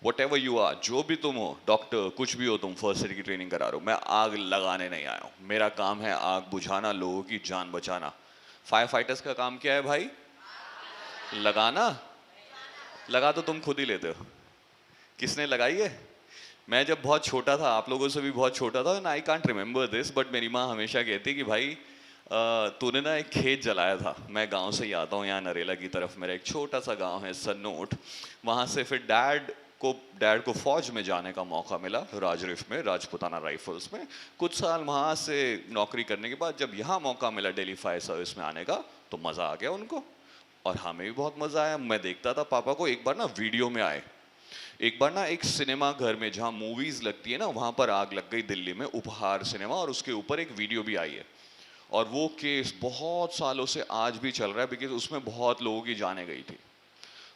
whatever you are, जो भी तुम हो, डॉक्टर कुछ भी हो तुम, फर्स्ट एड की ट्रेनिंग करा रहे हो। मैं आग लगाने नहीं आया हूँ, मेरा काम है आग बुझाना, लोगों की जान बचाना। फायर फाइटर्स का काम क्या है भाई? लगाना। लगा तो तुम खुद ही लेते हो, किसने लगाई है? मैं जब बहुत छोटा था, आप लोगों से भी बहुत छोटा था, and I can't remember this, but मेरी माँ हमेशा कहती कि भाई तूने ना एक खेत जलाया था। मैं गांव से ही आता हूँ, यहाँ नरेला की तरफ मेरा एक छोटा सा गांव है सन्नोट। वहाँ से फिर डैड को फौज में जाने का मौका मिला, राजरिफ में, राजपुताना राइफल्स में। कुछ साल वहाँ से नौकरी करने के बाद जब यहाँ मौका मिला दिल्ली फायर सर्विस में आने का, तो मज़ा आ गया उनको और हमें भी बहुत मज़ा आया। मैं देखता था पापा को, एक बार ना वीडियो में आए, एक बार ना एक सिनेमा घर में जहाँ मूवीज लगती है ना, वहाँ पर आग लग गई दिल्ली में, उपहार सिनेमा, और उसके ऊपर एक वीडियो भी आई है। और वो केस बहुत सालों से आज भी चल रहा है, बिकॉज उसमें बहुत लोगों की जानें गई थी।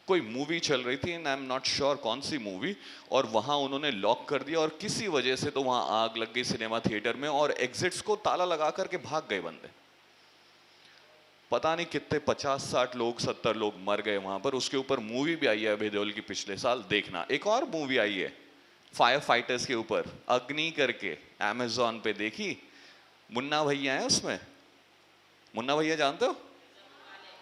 कोई मूवी चल रही थी, and I am not sure कौन सी मूवी, और वहाँ उन्होंने लॉक कर दिया, और किसी वजह से तो वहाँ आग लग गई सिनेमा थिएटर में, और एग्जिट्स को ताला लगा करके भाग गए बंदे। पता नहीं कितने 50-60 लोग, 70 लोग मर गए वहां पर। उसके ऊपर मूवी भी आई है अभय देओल की पिछले साल, देखना। एक और मूवी आई है फायर फाइटर्स के ऊपर, अग्नि करके, अमेजॉन पे, देखी? मुन्ना भैया है उसमें। मुन्ना भैया जानते हो?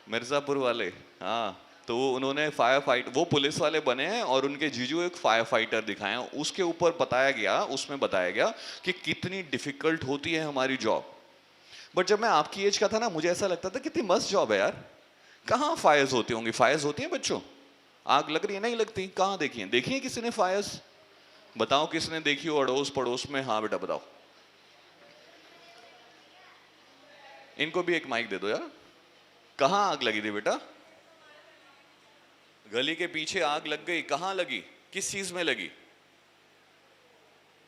मिर्जापुर वाले, हाँ। तो उन्होंने फायर फाइट, वो पुलिस वाले बने हैं और उनके जीजू एक फायर फाइटर दिखाए हैं। उसके ऊपर बताया गया, उसमें बताया गया कि कितनी डिफिकल्ट होती है हमारी जॉब। बट जब मैं आपकी एज का था ना, मुझे ऐसा लगता था कितनी मस्त जॉब है यार। कहाँ फायर्स होती होंगी? फायर्स होती हैं बच्चों? आग लग रही है, नहीं लगती? कहाँ देखी है? देखी है किसी ने फायर्स? बताओ किसने देखी हो अड़ोस पड़ोस में? हाँ बेटा बताओ। इनको भी एक माइक दे दो यार। कहाँ आग लगी थी बेटा? गली के पीछे आग लग गई। कहाँ लगी? किस चीज में लगी?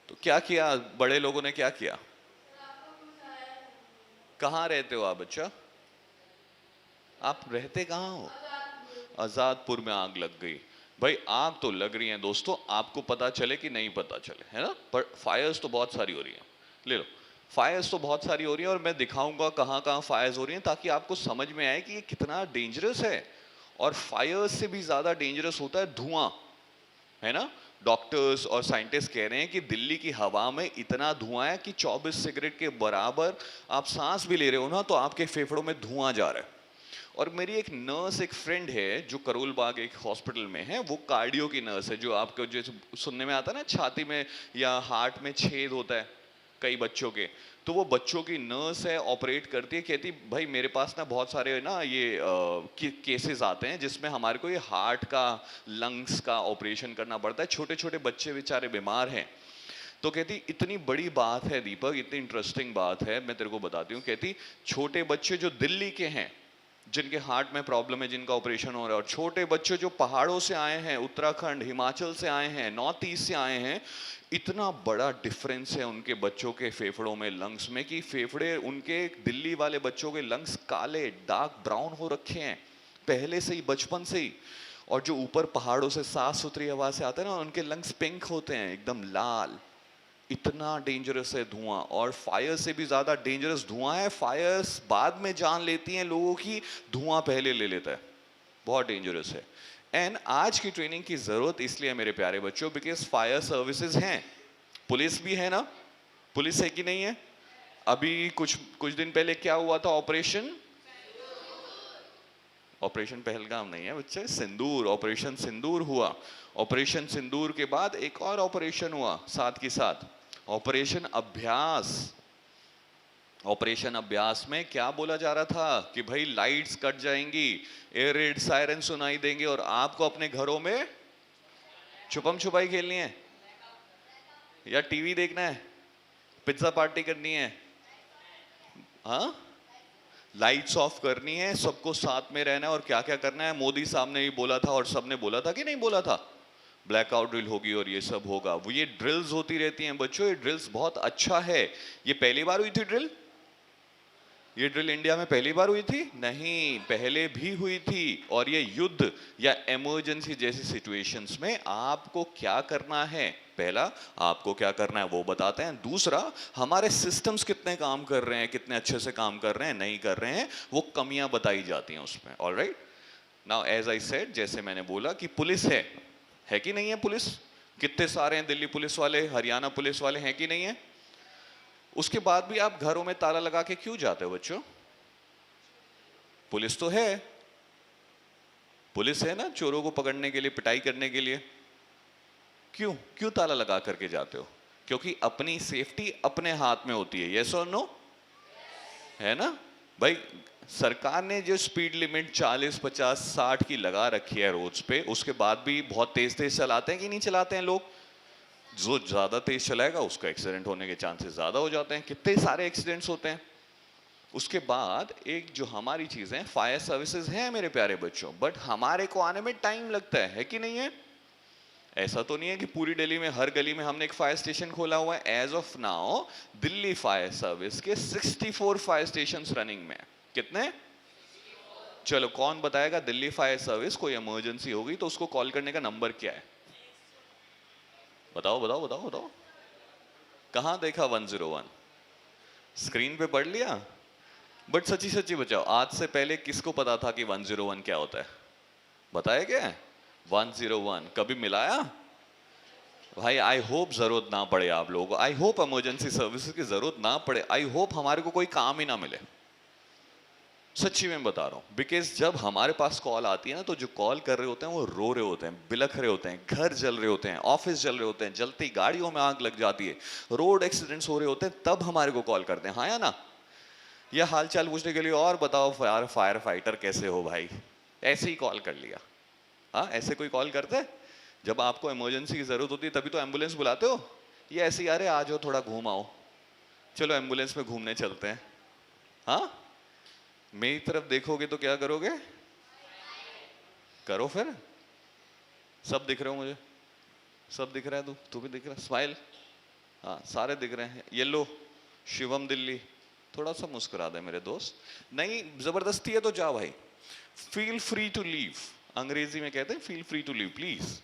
तो क्या किया बड़े लोगों ने, क्या किया? कहाँ रहते हो आप बच्चा? आप रहते कहाँ हो? आजादपुर में आग लग गई। भाई आग तो लग रही है दोस्तों, आपको पता चले कि नहीं पता चले, है ना, पर फायर्स तो बहुत सारी हो रही है। ले लो, फायर्स तो बहुत सारी हो रही है, और मैं दिखाऊंगा कहाँ कहाँ फायर्स हो रही हैं, ताकि आपको समझ में आए कि ये कितना डेंजरस है। और फायर्स से भी ज्यादा डेंजरस होता है धुआं, है ना। डॉक्टर्स और साइंटिस्ट कह रहे हैं कि दिल्ली की हवा में इतना धुआं है कि 24 सिगरेट के बराबर आप सांस भी ले रहे हो ना, तो आपके फेफड़ों में धुआं जा रहा है। और मेरी एक नर्स, एक फ्रेंड है जो करोल बाग एक हॉस्पिटल में है, वो कार्डियो की नर्स है, जो आपको जो सुनने में आता है ना, छाती में या हार्ट में छेद होता है कई बच्चों के, तो वो बच्चों की नर्स है, ऑपरेट करती है। कहती भाई मेरे पास ना बहुत सारे ना ये केसेस आते हैं जिसमें हमारे को ये हार्ट का, लंग्स का ऑपरेशन करना पड़ता है, छोटे छोटे बच्चे बेचारे बीमार हैं। तो कहती इतनी बड़ी बात है दीपक, इतनी इंटरेस्टिंग बात है, मैं तेरे को बताती हूँ। कहती छोटे बच्चे जो दिल्ली के हैं, जिनके हार्ट में प्रॉब्लम है, जिनका ऑपरेशन हो रहा है, और छोटे बच्चे जो पहाड़ों से आए हैं, उत्तराखंड हिमाचल से आए हैं, नॉर्थ ईस्ट से आए हैं, इतना बड़ा डिफरेंस है उनके बच्चों के फेफड़ों में, लंग्स में, कि फेफड़े उनके, दिल्ली वाले बच्चों के लंग्स काले, डार्क ब्राउन हो रखे हैं पहले से ही, बचपन से ही। और जो ऊपर पहाड़ों से साफ सुथरी हवा से आते हैं ना, उनके लंग्स पिंक होते हैं, एकदम लाल। इतना डेंजरस है धुआं, और फायर से भी ज्यादा डेंजरस धुआं है। फायर्स बाद में जान लेती हैं लोगों की, धुआं पहले ले लेता है, बहुत डेंजरस है। एंड आज की ट्रेनिंग की जरूरत इसलिए मेरे प्यारे बच्चों, बिकॉज फायर सर्विसेज हैं, पुलिस भी है ना। पुलिस है कि नहीं है? अभी कुछ कुछ दिन पहले क्या हुआ था? ऑपरेशन पहलगाम नहीं है बच्चे, सिंदूर, ऑपरेशन सिंदूर हुआ। ऑपरेशन सिंदूर के बाद एक और ऑपरेशन हुआ साथ के साथ, ऑपरेशन अभ्यास। ऑपरेशन अभ्यास में क्या बोला जा रहा था कि भाई लाइट्स कट जाएंगी, एयर रेड सायरन सुनाई देंगे, और आपको अपने घरों में छुपम छुपाई खेलनी है, या टीवी देखना है, पिज्जा पार्टी करनी है, हाँ, लाइट्स ऑफ करनी है, सबको साथ में रहना है, और क्या क्या करना है। मोदी साहब ने भी बोला था, और सबने बोला था कि नहीं बोला था, ब्लैकआउट ड्रिल होगी और ये सब होगा। वो ये ड्रिल्स होती रहती हैं बच्चों, ये ड्रिल्स बहुत अच्छा है। ये पहली बार हुई थी ड्रिल? ये ड्रिल इंडिया में पहली बार हुई थी? नहीं, पहले भी हुई थी। और ये युद्ध या इमरजेंसी जैसी सिचुएशंस में आपको क्या करना है, पहला आपको क्या करना है वो बताते हैं। दूसरा, हमारे सिस्टम्स कितने काम कर रहे हैं, कितने अच्छे से काम कर रहे हैं, नहीं कर रहे हैं, वो कमियां बताई जाती हैं उसमें। Alright, now as I said, जैसे मैंने बोला कि पुलिस है कि नहीं है पुलिस? कितने सारे हैं दिल्ली पुलिस वाले, हरियाणा पुलिस वाले, हैं कि नहीं है? उसके बाद भी आप घरों में ताला लगा के क्यों जाते हो बच्चों? पुलिस तो है, पुलिस है ना चोरों को पकड़ने के लिए, पिटाई करने के लिए। क्यों क्यों ताला लगा करके जाते हो? क्योंकि अपनी सेफ्टी अपने हाथ में होती है। यस और नो? है ना भाई? सरकार ने जो स्पीड लिमिट 40, 50, 60 की लगा रखी है रोड्स पे, उसके बाद भी बहुत तेज तेज चलाते हैं कि नहीं चलाते हैं लोग? जो ज्यादा तेज चलाएगा उसका एक्सीडेंट होने के चांसेस ज्यादा हो जाते हैं। कितने सारे एक्सीडेंट्स होते हैं। उसके बाद एक जो हमारी चीजें फायर सर्विसेज हैं मेरे प्यारे बच्चों, बट हमारे को आने में टाइम लगता है कि नहीं है? ऐसा तो नहीं है कि पूरी दिल्ली में हर गली में हमने एक फायर स्टेशन खोला हुआ है। As of now Delhi fire service के 64 फायर स्टेशन रनिंग में। कितने? चलो कौन बताएगा दिल्ली फायर सर्विस कोई इमरजेंसी होगी तो उसको कॉल करने का नंबर क्या है? बताओ बताओ बताओ बताओ। कहां देखा 101? स्क्रीन पे पढ़ लिया? बट सच्ची सच्ची बचाओ, आज से पहले किसको पता था कि 101 क्या होता है? बताया क्या है? 101 कभी मिलाया? भाई आई होप जरूरत ना पड़े आप लोगों को, आई होप इमरजेंसी सर्विसेज की जरूरत ना पड़े, आई होप हमारे को कोई काम ही ना मिले। सच्ची में बता रहा हूं, बिकॉज जब हमारे पास कॉल आती है ना, तो जो कॉल कर रहे होते हैं वो रो रहे होते हैं, बिलख रहे होते हैं, घर जल रहे होते हैं, ऑफिस जल रहे होते हैं, जलती गाड़ियों में आग लग जाती है, रोड एक्सीडेंट्स हो रहे होते हैं, तब हमारे को कॉल करते हैं। हाँ या ना? यह हाल चाल पूछने के लिए, और बताओ यार फायर फाइटर कैसे हो भाई, ऐसे ही कॉल कर लिया। हाँ, ऐसे कोई कॉल करते हैं? जब आपको इमरजेंसी की जरूरत होती है तभी तो एम्बुलेंस बुलाते हो। ये ऐसे ही, अरे आ जाओ थोड़ा घूम आओ, चलो एम्बुलेंस में घूमने चलते हैं। हाँ, मेरी तरफ देखोगे तो क्या करोगे? करो फिर। सब दिख रहे हो मुझे? सब दिख रहा है? तू भी दिख रहा है? स्माइल। हाँ, सारे दिख रहे हैं। येलो शिवम दिल्ली, थोड़ा सा मुस्कुरा दे मेरे दोस्त। नहीं जबरदस्ती है तो जा भाई, फील फ्री टू लीव। अंग्रेजी में कहते हैं feel free to leave, please.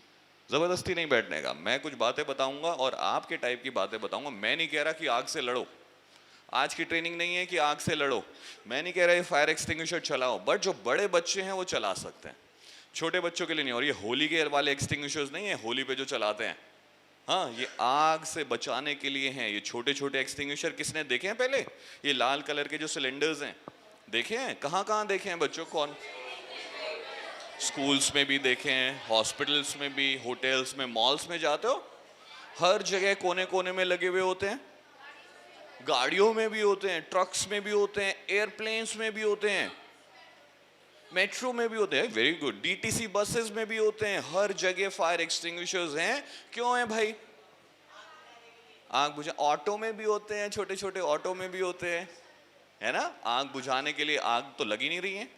जबरदस्ती नहीं बैठने का। मैं कुछ बातें बताऊंगा और आपके टाइप की बातें बताऊंगा। मैं नहीं कह रहा कि आग से लड़ो, आज की ट्रेनिंग नहीं है कि आग से लड़ो। मैं नहीं कह रहा ये फायर एक्सटिंग्विशर चलाओ, बट जो बड़े बच्चे हैं वो चला सकते हैं, छोटे बच्चों के लिए नहीं। और ये होली के वाले एक्सटिंग्विशर्स नहीं है, होली पे जो चलाते हैं। हाँ, ये आग से बचाने के लिए हैं। ये छोटे छोटे एक्सटिंग्विशर किसने देखे हैं पहले? ये लाल कलर के जो सिलेंडर्स हैं, देखे हैं? कहाँ कहाँ देखे हैं बच्चों? कौन? स्कूल्स में भी देखे हैं, हॉस्पिटल्स में भी, होटल्स में, मॉल्स में जाते हो, हर जगह कोने कोने में लगे हुए होते हैं। गाड़ियों में भी होते हैं, ट्रक्स में भी होते हैं, एयरप्लेन्स में भी होते हैं, मेट्रो में भी होते हैं। Very good. डीटीसी बसेस में भी होते हैं। हर जगह फायर एक्सटिंग्विशर्स हैं। क्यों है भाई? आग बुझा। ऑटो में भी होते हैं, छोटे छोटे ऑटो में भी होते हैं, है ना? आग बुझाने के लिए। आग तो लगी नहीं रही है,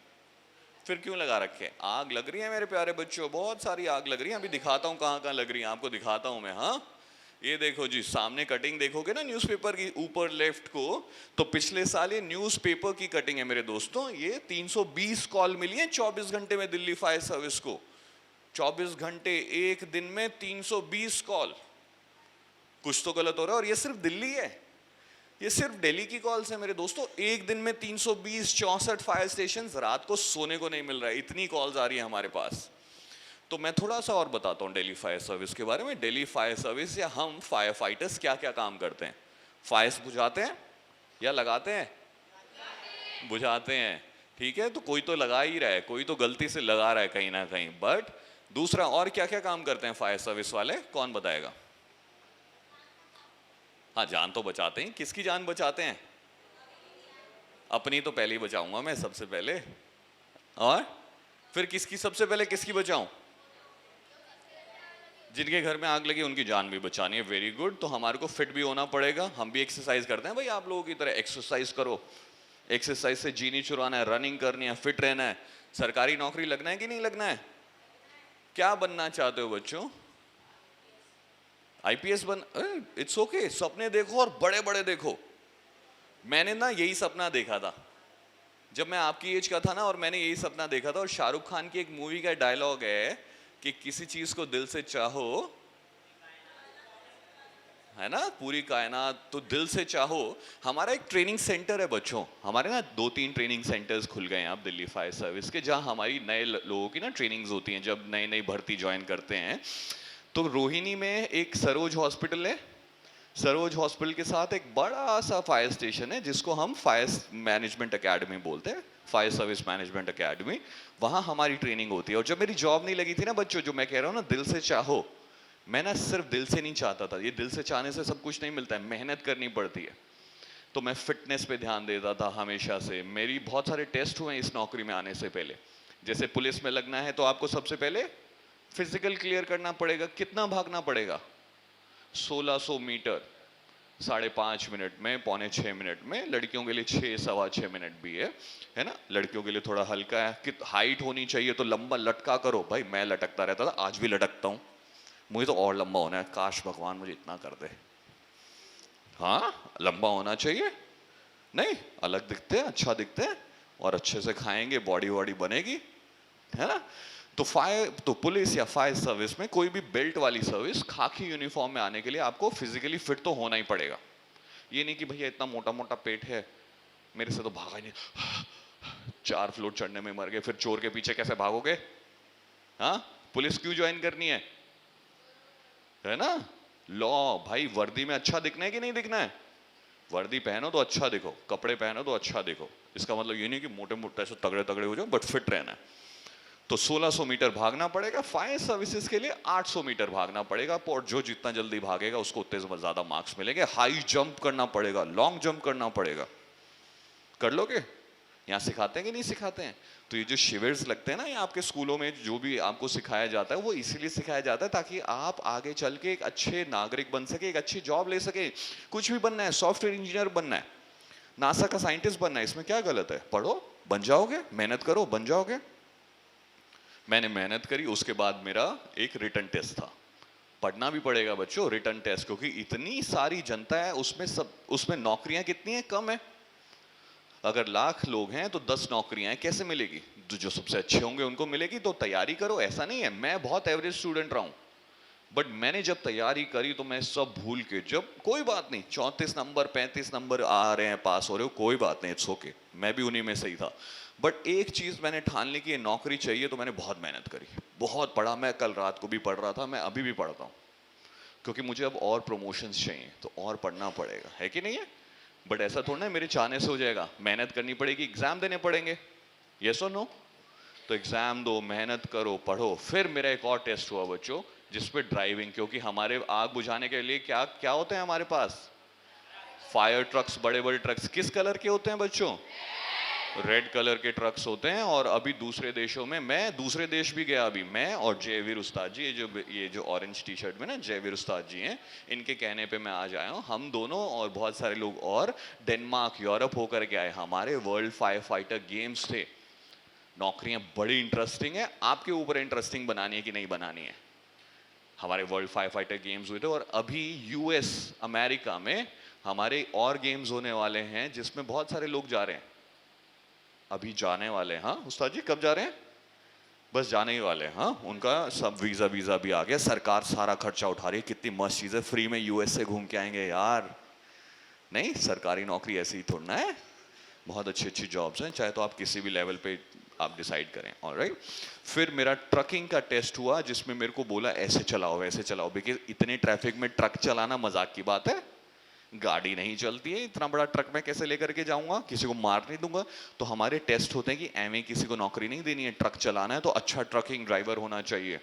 फिर क्यों लगा रखे? आग लग रही है मेरे प्यारे बच्चों, बहुत सारी आग लग रही है। अभी दिखाता हूं कहां कहां लग रही है, आपको दिखाता हूं मैं। हाँ, ये देखो जी, सामने कटिंग देखोगे ना न्यूज़पेपर की ऊपर लेफ्ट को, तो पिछले साल ये न्यूज़पेपर की कटिंग है मेरे दोस्तों। ये 320 कॉल मिली है 24 घंटे में दिल्ली फायर सर्विस को। 24 घंटे, एक दिन में 320 कॉल। कुछ तो गलत हो रहा है। और ये सिर्फ दिल्ली है, ये सिर्फ दिल्ली की कॉल्स है मेरे दोस्तों। एक दिन में 320, 64 फायर स्टेशन। रात को सोने को नहीं मिल रहा है, इतनी कॉल्स आ रही है हमारे पास। तो मैं थोड़ा सा और बताता हूँ दिल्ली फायर सर्विस के बारे में। दिल्ली फायर सर्विस या हम फायर फाइटर्स क्या क्या काम करते हैं। फायर्स बुझाते हैं या लगाते हैं? बुझाते हैं, ठीक है। तो कोई तो लगा ही रहा है, कोई तो गलती से लगा रहा है कहीं ना कहीं। बट दूसरा और क्या क्या काम करते हैं फायर सर्विस वाले, कौन बताएगा? हाँ, जान तो बचाते हैं। किसकी जान बचाते हैं? अपनी तो पहले ही बचाऊंगा मैं सबसे पहले, और फिर किसकी सबसे पहले किसकी बचाऊं? जिनके घर में आग लगी उनकी जान भी बचानी है। Very good. तो हमारे को फिट भी होना पड़ेगा। हम भी एक्सरसाइज करते हैं भाई, आप लोगों की तरह एक्सरसाइज करो। एक्सरसाइज से जीनी चुराना है, रनिंग करनी है, फिट रहना है। सरकारी नौकरी लगना है कि नहीं लगना है? क्या बनना चाहते हो बच्चों? आईपीएस बन? इट्स ओके, सपने देखो और बड़े बड़े देखो। मैंने ना यही सपना देखा था जब मैं आपकी एज का था ना, और मैंने यही सपना देखा था। और शाहरुख खान की एक मूवी का डायलॉग है कि किसी चीज को दिल से चाहो, है ना, पूरी कायनात तो दिल से चाहो। हमारा एक ट्रेनिंग सेंटर है बच्चों, हमारे ना 2-3 ट्रेनिंग सेंटर्स खुल गए हैं अब दिल्ली फायर सर्विस के, जहां हमारी नए लोगों की ना ट्रेनिंग्स होती हैं जब नई नई भर्ती ज्वाइन करते हैं। तो रोहिणी में एक सरोज हॉस्पिटल है, सरोज हॉस्पिटल के साथ एक बड़ा सा फायर स्टेशन है जिसको हम फायर मैनेजमेंट एकेडमी बोलते हैं, फायर सर्विस मैनेजमेंट एकेडमी। वहां हमारी ट्रेनिंग होती है। और जब मेरी जॉब नहीं लगी थी ना बच्चों, जो मैं कह रहा हूँ ना दिल से चाहो, मैं ना सिर्फ दिल से नहीं चाहता था, ये दिल से चाहने से सब कुछ नहीं मिलता है, मेहनत करनी पड़ती है। तो मैं फिटनेस पे ध्यान देता था हमेशा से। मेरी बहुत सारे टेस्ट हुए इस नौकरी में आने से पहले। जैसे पुलिस में लगना है तो आपको सबसे पहले फिजिकल क्लियर करना पड़ेगा। कितना भागना पड़ेगा? 1600 मीटर 5.5 मिनट में, 5.25 मिनट में। लड़कियों के लिए 6-6.25 मिनट भी है ना। लड़कियों के लिए थोड़ा हल्का है कि हाइट होनी चाहिए तो लंबा लटका करो। भाई मैं लटकता रहता था, आज भी लटकता हूं। मुझे तो और लंबा होना है, काश भगवान मुझे इतना कर दे। हाँ, लंबा होना चाहिए, नहीं अलग दिखते हैं, अच्छा दिखते हैं, और अच्छे से खाएंगे, बॉडी वॉडी बनेगी, है ना। तो पुलिस या फायर सर्विस में, कोई भी बेल्ट वाली सर्विस, खाकी यूनिफॉर्म में आने के लिए आपको फिजिकली फिट तो होना ही पड़ेगा। ये नहीं कि भैया इतना मोटा मोटा पेट है, मेरे से तो भागा ही नहीं, 4 फ्लोर चढ़ने में मर गए, फिर चोर के पीछे कैसे भागोगे? हाँ, पुलिस क्यों ज्वाइन करनी है ना। लॉ भाई, वर्दी में अच्छा दिखना है कि नहीं दिखना है? वर्दी पहनो तो अच्छा दिखो, कपड़े पहनो तो अच्छा दिखो। इसका मतलब ये नहीं कि मोटे मोटे ऐसे तगड़े तगड़े हो जाओ, बट फिट रहना है। तो 1600 मीटर भागना पड़ेगा। फायर सर्विसेज के लिए 800 मीटर भागना पड़ेगा, और जो जितना जल्दी भागेगा उसको उतने ज्यादा मार्क्स मिलेंगे। हाई जंप करना पड़ेगा, लॉन्ग जंप करना पड़ेगा। कर लोगे? यहाँ सिखाते हैं कि नहीं सिखाते हैं? तो ये जो शिविर्स लगते हैं ना, ये आपके स्कूलों में जो भी आपको सिखाया जाता है, वो इसीलिए सिखाया जाता है ताकि आप आगे चल के एक अच्छे नागरिक बन सके, एक अच्छी जॉब ले सके। कुछ भी बनना है, सॉफ्टवेयर इंजीनियर बनना है, नासा का साइंटिस्ट बनना है, इसमें क्या गलत है? पढ़ो, बन जाओगे, मेहनत करो, बन जाओगे। मैंने मेहनत करी, उसके बाद मेरा एक रिटन टेस्ट था। पढ़ना भी पड़ेगा बच्चों रिटन टेस्ट, क्योंकि इतनी सारी जनता है उसमें नौकरियां कितनी है? कम है। अगर 1,00,000 लोग हैं तो 10 नौकरियां हैं, कैसे मिलेगी? जो सबसे अच्छे होंगे उनको मिलेगी। तो तैयारी करो। ऐसा नहीं है, मैं बहुत एवरेज स्टूडेंट रहा हूं, बट मैंने जब तैयारी करी तो मैं सब भूल के, जब कोई बात नहीं, 34 नंबर 35 नंबर आ रहे हैं, पास हो रहे हो, कोई बात नहीं, इट्स ओके, मैं भी उन्हीं में सही था। बट एक चीज मैंने ठान ली कि ये नौकरी चाहिए, तो मैंने बहुत मेहनत करी, बहुत पढ़ा। मैं कल रात को भी पढ़ रहा था, मैं अभी भी पढ़ता हूँ, क्योंकि मुझे अब और प्रमोशंस चाहिए, तो और पढ़ना पड़ेगा, है कि नहीं है? बट ऐसा थोड़ा ना मेरे चाहने से हो जाएगा, मेहनत करनी पड़ेगी, एग्जाम देने पड़ेंगे, यस और नो। तो एग्जाम दो, मेहनत करो, पढ़ो। फिर मेरा एक और टेस्ट हुआ बच्चों, जिसपे ड्राइविंग, क्योंकि हमारे आग बुझाने के लिए क्या क्या होते हैं हमारे पास? फायर ट्रक्स, बड़े बड़े ट्रक्स। किस कलर के होते हैं बच्चों? रेड कलर के ट्रक्स होते हैं। और अभी दूसरे देशों में, मैं दूसरे देश भी गया अभी, मैं और जयवीर उस्ताद जी, ये जो ऑरेंज टी शर्ट में ना जयवीर उस्ताद जी हैं, इनके कहने पे मैं आज आया हूँ। हम दोनों और बहुत सारे लोग और डेनमार्क, यूरोप होकर के आए। हमारे वर्ल्ड फायर फाइटर गेम्स थे। नौकरियां बड़ी इंटरेस्टिंग है, आपके ऊपर इंटरेस्टिंग बनानी है कि नहीं बनानी है। हमारे वर्ल्ड फायर फाइटर गेम्स हुए थे, और अभी यूएस, अमेरिका में हमारे और गेम्स होने वाले हैं, जिसमें बहुत सारे लोग जा रहे हैं, अभी जाने वाले हैं। हाँ उस्ताद जी, कब जा रहे हैं? बस जाने ही वाले हैं। हाँ, उनका सब वीजा भी आ गया, सरकार सारा खर्चा उठा रही है। कितनी मस्त चीज है, फ्री में यूएस से घूम के आएंगे यार। नहीं, सरकारी नौकरी ऐसी ही थोड़ा है, बहुत अच्छी अच्छी जॉब्स हैं, चाहे तो आप किसी भी लेवल पे आप डिसाइड करें। ऑलराइट। फिर मेरा ट्रकिंग का टेस्ट हुआ, जिसमें मेरे को बोला ऐसे चलाओ वैसे चलाओ, बिकॉज इतने ट्रैफिक में ट्रक चलाना मजाक की बात है, गाड़ी नहीं चलती है, इतना बड़ा ट्रक मैं कैसे लेकर के जाऊंगा, किसी को मार नहीं दूंगा। तो हमारे टेस्ट होते हैं कि एवं किसी को नौकरी नहीं देनी है, ट्रक चलाना है तो अच्छा ट्रकिंग ड्राइवर होना चाहिए,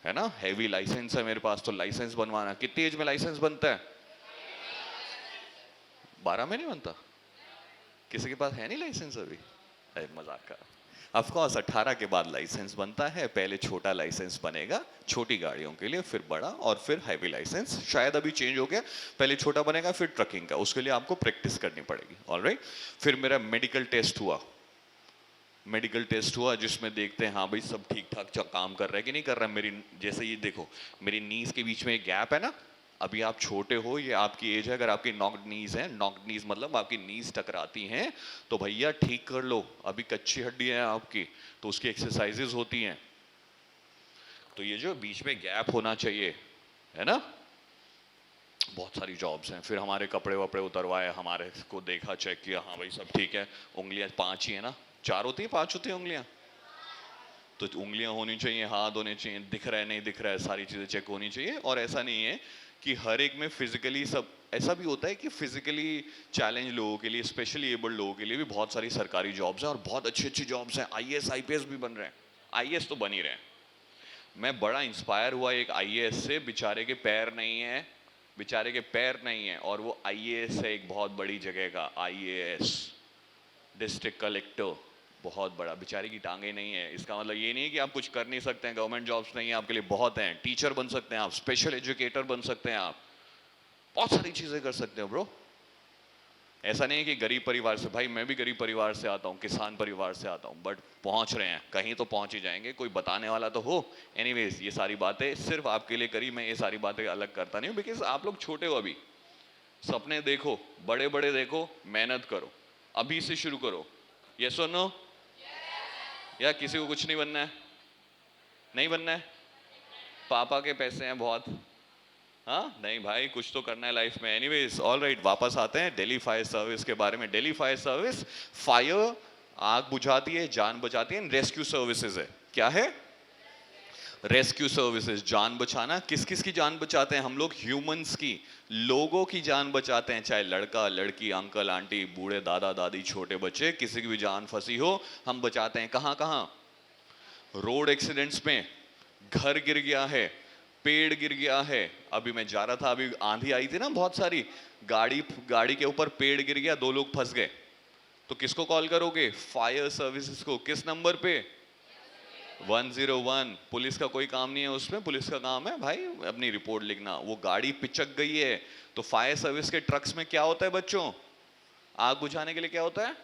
है ना। हैवी लाइसेंस है मेरे पास, तो लाइसेंस बनवाना। कितनी एज में लाइसेंस बनता है? 12 में नहीं बनता? किसी के पास है नहीं लाइसेंस अभी? मजाक कर, ऑफ कोर्स 18 के बाद लाइसेंस बनता है। पहले छोटा लाइसेंस बनेगा छोटी गाड़ियों के लिए, फिर बड़ा, और फिर हैवी लाइसेंस। शायद अभी चेंज हो गया, पहले छोटा बनेगा फिर ट्रकिंग का, उसके लिए आपको प्रैक्टिस करनी पड़ेगी। ऑलराइट। फिर मेरा मेडिकल टेस्ट हुआ, जिसमें देखते हैं हाँ भाई सब ठीक ठाक काम कर रहा है कि नहीं कर रहा है। मेरी, जैसे ये देखो, मेरी नीज के बीच में एक गैप है ना, अभी आप छोटे हो, ये आपकी एज है, अगर आपकी नॉक्ड नीज है, नॉक्ड नीज मतलब आपकी नीज टकराती हैं, तो भैया ठीक कर लो। अभी कच्ची हड्डी है आपकी, तो उसकी एक्सरसाइजेज होती हैं। तो ये जो बीच में गैप होना चाहिए, है ना। बहुत सारी जॉब्स हैं। फिर हमारे कपड़े वपड़े उतरवाए, हमारे को देखा, चेक किया, हाँ भाई सब ठीक है। उंगलियां 5 ही है ना, 4 होती है 5 होती है उंगलियां? तो उंगलियां होनी चाहिए, हाथ होने चाहिए, दिख रहा है नहीं दिख रहा है, सारी चीजें चेक होनी चाहिए। और ऐसा नहीं है कि हर एक में फिजिकली सब, ऐसा भी होता है कि फिजिकली चैलेंज लोगों के लिए, स्पेशली एबल्ड लोगों के लिए भी बहुत सारी सरकारी जॉब्स हैं और बहुत अच्छी अच्छी जॉब्स हैं। आईएएस आईपीएस भी बन रहे हैं, आईएएस तो बन ही रहे हैं। मैं बड़ा इंस्पायर हुआ एक आईएएस से, बेचारे के पैर नहीं है, बेचारे के पैर नहीं है और वो आईएएस है, एक बहुत बड़ी जगह का आईएएस, डिस्ट्रिक्ट कलेक्टर, बहुत बड़ा। बेचारे की टांगे नहीं है, इसका मतलब ये नहीं है कि आप कुछ कर नहीं सकते हैं, गवर्नमेंट जॉब्स नहीं है आपके लिए, बहुत हैं। टीचर बन सकते हैं आप, स्पेशल एजुकेटर बन सकते हैं आप, बहुत सारी चीजें कर सकते हो ब्रो। ऐसा नहीं है कि गरीब परिवार से, भाई मैं भी गरीब परिवार से आता हूँ, किसान परिवार से आता हूँ, बट पहुंच रहे हैं, कहीं तो पहुंच ही जाएंगे, कोई बताने वाला तो हो। एनीवेज, ये सारी बातें सिर्फ आपके लिए करी, मैं ये सारी बातें अलग करता नहीं हूँ, बिकॉज आप लोग छोटे हो अभी, सपने देखो, बड़े बड़े देखो, मेहनत करो, अभी से शुरू करो। यस और नो? या किसी को कुछ नहीं बनना है? नहीं बनना है? पापा के पैसे हैं बहुत, हाँ नहीं भाई, कुछ तो करना है लाइफ में। एनीवेज, ऑल राइट, वापस आते हैं दिल्ली फायर सर्विस के बारे में। दिल्ली फायर सर्विस फायर, आग बुझाती है, जान बचाती है, रेस्क्यू सर्विसेज है। क्या है? रेस्क्यू सर्विसेज, जान बचाना। किस किस की जान बचाते हैं हम लोग? ह्यूमंस की, लोगों की जान बचाते हैं, चाहे लड़का लड़की, अंकल आंटी, बूढ़े दादा दादी, छोटे बच्चे, किसी की भी जान फंसी हो हम बचाते हैं। कहां कहां? रोड एक्सीडेंट्स में, घर गिर गया है, पेड़ गिर गया है, अभी मैं जा रहा था, अभी आंधी आई थी ना बहुत सारी, गाड़ी के ऊपर पेड़ गिर गया, 2 लोग फंस गए, तो किसको कॉल करोगे? फायर सर्विसेज को। किस नंबर पे? 101। पुलिस का कोई काम नहीं है उसमें, पुलिस का काम है भाई अपनी रिपोर्ट लिखना। वो गाड़ी पिचक गई है तो फायर सर्विस के ट्रक्स में क्या होता है बच्चों? आग बुझाने के लिए क्या होता है?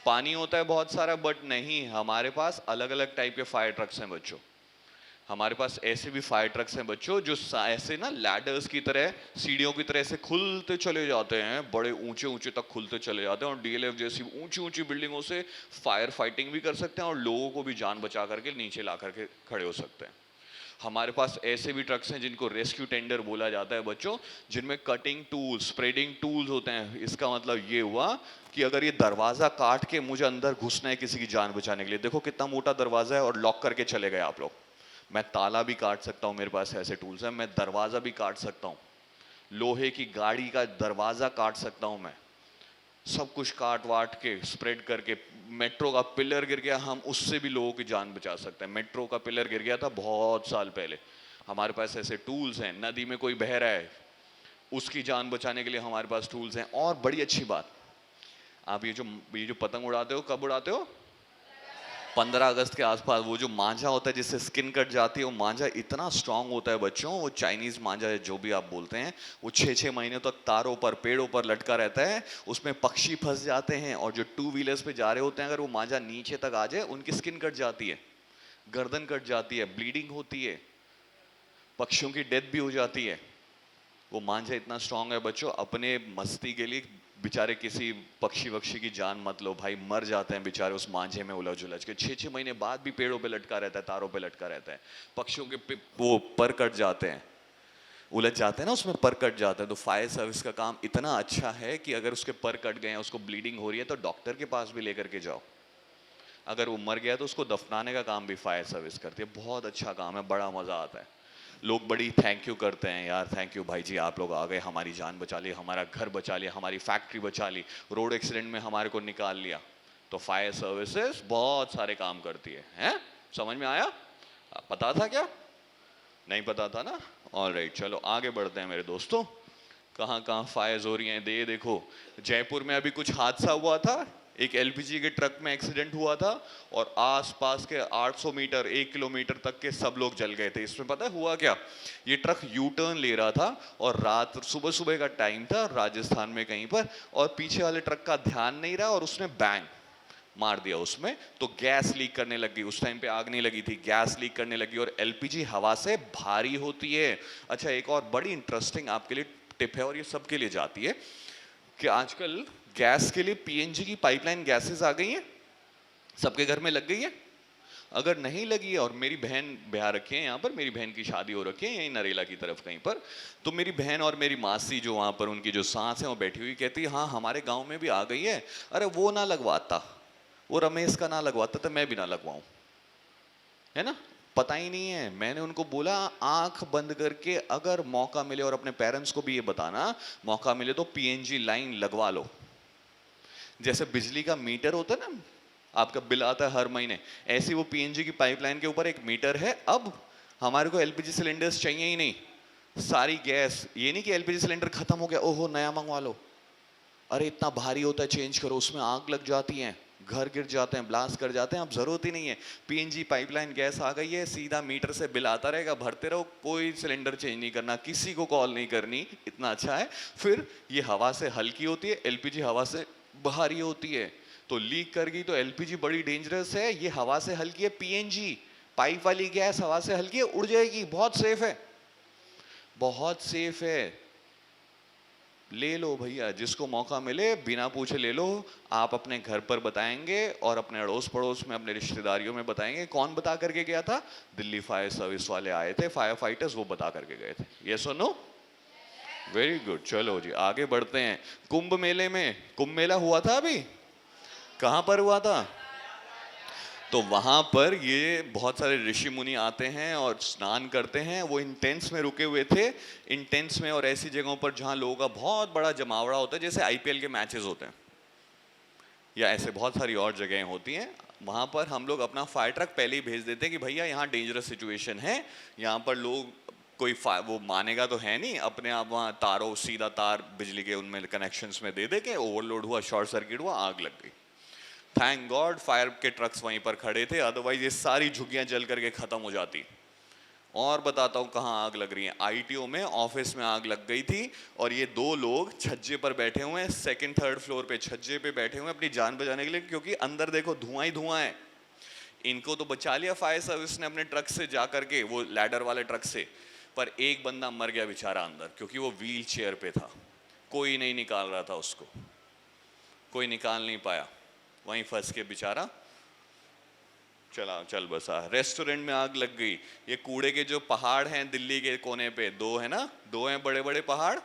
पानी होता है बहुत सारा, बट नहीं, हमारे पास अलग अलग टाइप के फायर ट्रक्स हैं बच्चों। हमारे पास ऐसे भी फायर ट्रक्स हैं बच्चों जो ऐसे ना लैडर्स की तरह, सीढ़ियों की तरह ऐसे खुलते चले जाते हैं, बड़े ऊंचे ऊंचे तक खुलते चले जाते हैं, और डीएलएफ जैसी ऊंची ऊंची बिल्डिंगों से फायर फाइटिंग भी कर सकते हैं और लोगों को भी जान बचा करके नीचे ला करके खड़े हो सकते हैं। हमारे पास ऐसे भी ट्रक्स हैं जिनको रेस्क्यू टेंडर बोला जाता है बच्चों, जिनमें कटिंग टूल्स, स्प्रेडिंग टूल्स होते हैं। इसका मतलब ये हुआ कि अगर ये दरवाजा काट के मुझे अंदर घुसना है किसी की जान बचाने के लिए, देखो कितना मोटा दरवाजा है और लॉक करके चले गए आप लोग, मैं ताला भी काट सकता हूं, मेरे पास ऐसे टूल्स हैं, मैं दरवाजा भी काट सकता हूं, लोहे की गाड़ी का दरवाजा काट सकता हूं मैं, सब कुछ काट वाट के स्प्रेड करके। मेट्रो का पिलर गिर गया, हम उससे भी लोगों की जान बचा सकते हैं। मेट्रो का पिलर गिर गया था बहुत साल पहले, हमारे पास ऐसे टूल्स हैं। नदी में कोई बह रहा है, उसकी जान बचाने के लिए हमारे पास टूल्स हैं। और बड़ी अच्छी बात, आप ये जो पतंग उड़ाते हो, कब उड़ाते हो? 15 अगस्त के आसपास। वो जो मांझा होता है जिससे स्किन कट जाती है, वो मांझा इतना स्ट्रांग होता है बच्चों, वो चाइनीज मांझा है जो भी आप बोलते हैं, वो 6-6 महीने तक तारों पर, पेड़ों पर लटका रहता है, उसमें पक्षी फंस जाते हैं, और जो 2 व्हीलर्स पे जा रहे होते हैं, अगर वो मांझा नीचे तक आ जाए, उनकी स्किन कट जाती है, गर्दन कट जाती है, ब्लीडिंग होती है, पक्षियों की डेथ भी हो जाती है। वो मांझा इतना स्ट्रांग है बच्चों, अपने मस्ती के लिए बेचारे किसी पक्षी वक्षी की जान मत लो भाई, मर जाते हैं बेचारे उस मांझे में उलझ उलझ के। 6-6 महीने बाद भी पेड़ों पे लटका रहता है, तारों पे लटका रहता है, पक्षियों के वो पर कट जाते हैं, उलझ जाते हैं ना, उसमें पर कट जाते हैं। तो फायर सर्विस का काम इतना अच्छा है कि अगर उसके पर कट गए हैं, उसको ब्लीडिंग हो रही है, तो डॉक्टर के पास भी लेकर के जाओ। अगर वो मर गया तो उसको दफनाने का काम भी फायर सर्विस करती है। बहुत अच्छा काम है, बड़ा मजा आता है, लोग बड़ी थैंक यू करते हैं, यार थैंक यू भाई जी, आप लोग आ गए, हमारी जान बचा ली, हमारा घर बचा लिया, हमारी फैक्ट्री बचा ली, रोड एक्सीडेंट में हमारे को निकाल लिया। तो फायर सर्विसेज बहुत सारे काम करती है, हैं? समझ में आया? पता था क्या? नहीं पता था ना? ऑलराइट, चलो आगे बढ़ते हैं मेरे दोस्तों। कहाँ कहाँ फायर्स हो रही हैं, देखो जयपुर में अभी कुछ हादसा हुआ था, एक एलपीजी के ट्रक में एक्सीडेंट हुआ था, और आसपास के 800 मीटर 1 किलोमीटर तक के सब लोग जल गए थे। इसमें पता है हुआ क्या? ये ट्रक यू टर्न ले रहा था और रात सुबह सुबह का टाइम था राजस्थान में कहीं पर, और पीछे वाले ट्रक का ध्यान नहीं रहा और उसने बैंग मार दिया उसमें, तो गैस लीक करने लगी। उस टाइम पे आग नहीं लगी थी, गैस लीक करने लगी, और एलपीजी हवा से भारी होती है। अच्छा, एक और बड़ी इंटरेस्टिंग आपके लिए टिप है, और ये सबके लिए जाती है, कि आजकल गैस के लिए पीएनजी की पाइपलाइन गैसेस आ गई हैं, सबके घर में लग गई है। अगर नहीं लगी है, और मेरी बहन ब्याह रखी है यहाँ पर, मेरी बहन की शादी हो रखी है यहीं नरेला की तरफ कहीं पर, तो मेरी बहन और मेरी मासी जो वहाँ पर उनकी जो सास है वो बैठी हुई कहती है, हाँ हमारे गांव में भी आ गई है। अरे वो ना लगवाता, वो रमेश का ना लगवाता तो मैं भी ना लगवाऊं। है ना, पता ही नहीं है। मैंने उनको बोला आंख बंद करके अगर मौका मिले, और अपने पेरेंट्स को भी ये बताना, मौका मिले तो पीएनजी लाइन लगवा लो। जैसे बिजली का मीटर होता है ना, आपका बिल आता है हर महीने, ऐसी वो पीएनजी की पाइपलाइन के ऊपर एक मीटर है। अब हमारे को एलपीजी सिलेंडर्स चाहिए ही नहीं, सारी गैस, ये नहीं कि एलपीजी सिलेंडर खत्म हो गया, ओहो नया मंगवा लो, अरे इतना भारी होता है चेंज करो, उसमें आग लग जाती है, घर गिर जाते हैं, ब्लास्ट कर जाते हैं। अब जरूरत ही नहीं है, पीएनजी पाइपलाइन गैस आ गई है, सीधा मीटर से बिल आता रहेगा, भरते रहो, कोई सिलेंडर चेंज नहीं करना, किसी को कॉल नहीं करनी, इतना अच्छा है। फिर ये हवा से हल्की होती है, एलपीजी हवा से भारी होती है, तो लीक कर गई तो एलपीजी बड़ी डेंजरस है, ये हवा से हल्की है, पीएनजी पाइप वाली गैस हवा से हल्की है, उड़ जाएगी, बहुत सेफ है, बहुत सेफ है। ले लो भैया, जिसको मौका मिले बिना पूछे ले लो। आप अपने घर पर बताएंगे और अपने अड़ोस पड़ोस में, अपने रिश्तेदारियों में बताएंगे। कौन बता करके गया था? दिल्ली फायर सर्विस वाले आए थे, फायर फाइटर्स, वो बता करके गए थे। ये सुनो, वेरी गुड। चलो जी आगे बढ़ते हैं। कुंभ मेले में, कुंभ मेला हुआ था अभी, कहां पर हुआ था? तो वहां पर ये बहुत सारे ऋषि मुनि आते हैं और स्नान करते हैं। वो इन टेंट्स में रुके हुए थे, इन टेंट्स में और ऐसी जगहों पर जहां लोगों का बहुत बड़ा जमावड़ा होता है, जैसे आईपीएल के मैचेस होते हैं या ऐसे बहुत सारी और जगहें होती हैं। वहां पर हम लोग अपना फायर ट्रक पहले ही भेज देते हैं कि भैया यहाँ डेंजरस सिचुएशन है, यहाँ पर लोग कोई वो मानेगा तो है नहीं, अपने आप वहाँ तारों, सीधा तार बिजली के उनमें कनेक्शंस में दे दे के ओवरलोड हुआ, शॉर्ट सर्किट हुआ, आग लग गई। थैंक गॉड फायर के ट्रक्स वहीं पर खड़े थे, अदरवाइज ये सारी झुग्गियां जल करके खत्म हो जाती। और बताता हूँ कहाँ आग लग रही है। आईटीओ में ऑफिस में आग लग गई थी, और ये दो लोग छज्जे पर बैठे हुए हैं, सेकंड थर्ड फ्लोर पे छज्जे पे बैठे हुए हैं अपनी जान बचाने के लिए, क्योंकि अंदर देखो धुआं ही धुआं है। इनको तो बचा लिया फायर सर्विस ने अपने ट्रक से जा करके, वो लैडर वाले ट्रक से, पर एक बंदा मर गया बेचारा अंदर, क्योंकि वो व्हील चेयर पे था, कोई नहीं निकाल रहा था उसको, कोई निकाल नहीं पाया, वहीं फंस के बेचारा चल बसा। रेस्टोरेंट में आग लग गई। ये कूड़े के जो पहाड़ हैं दिल्ली के कोने पे, दो है ना, दो हैं बड़े बड़े पहाड़,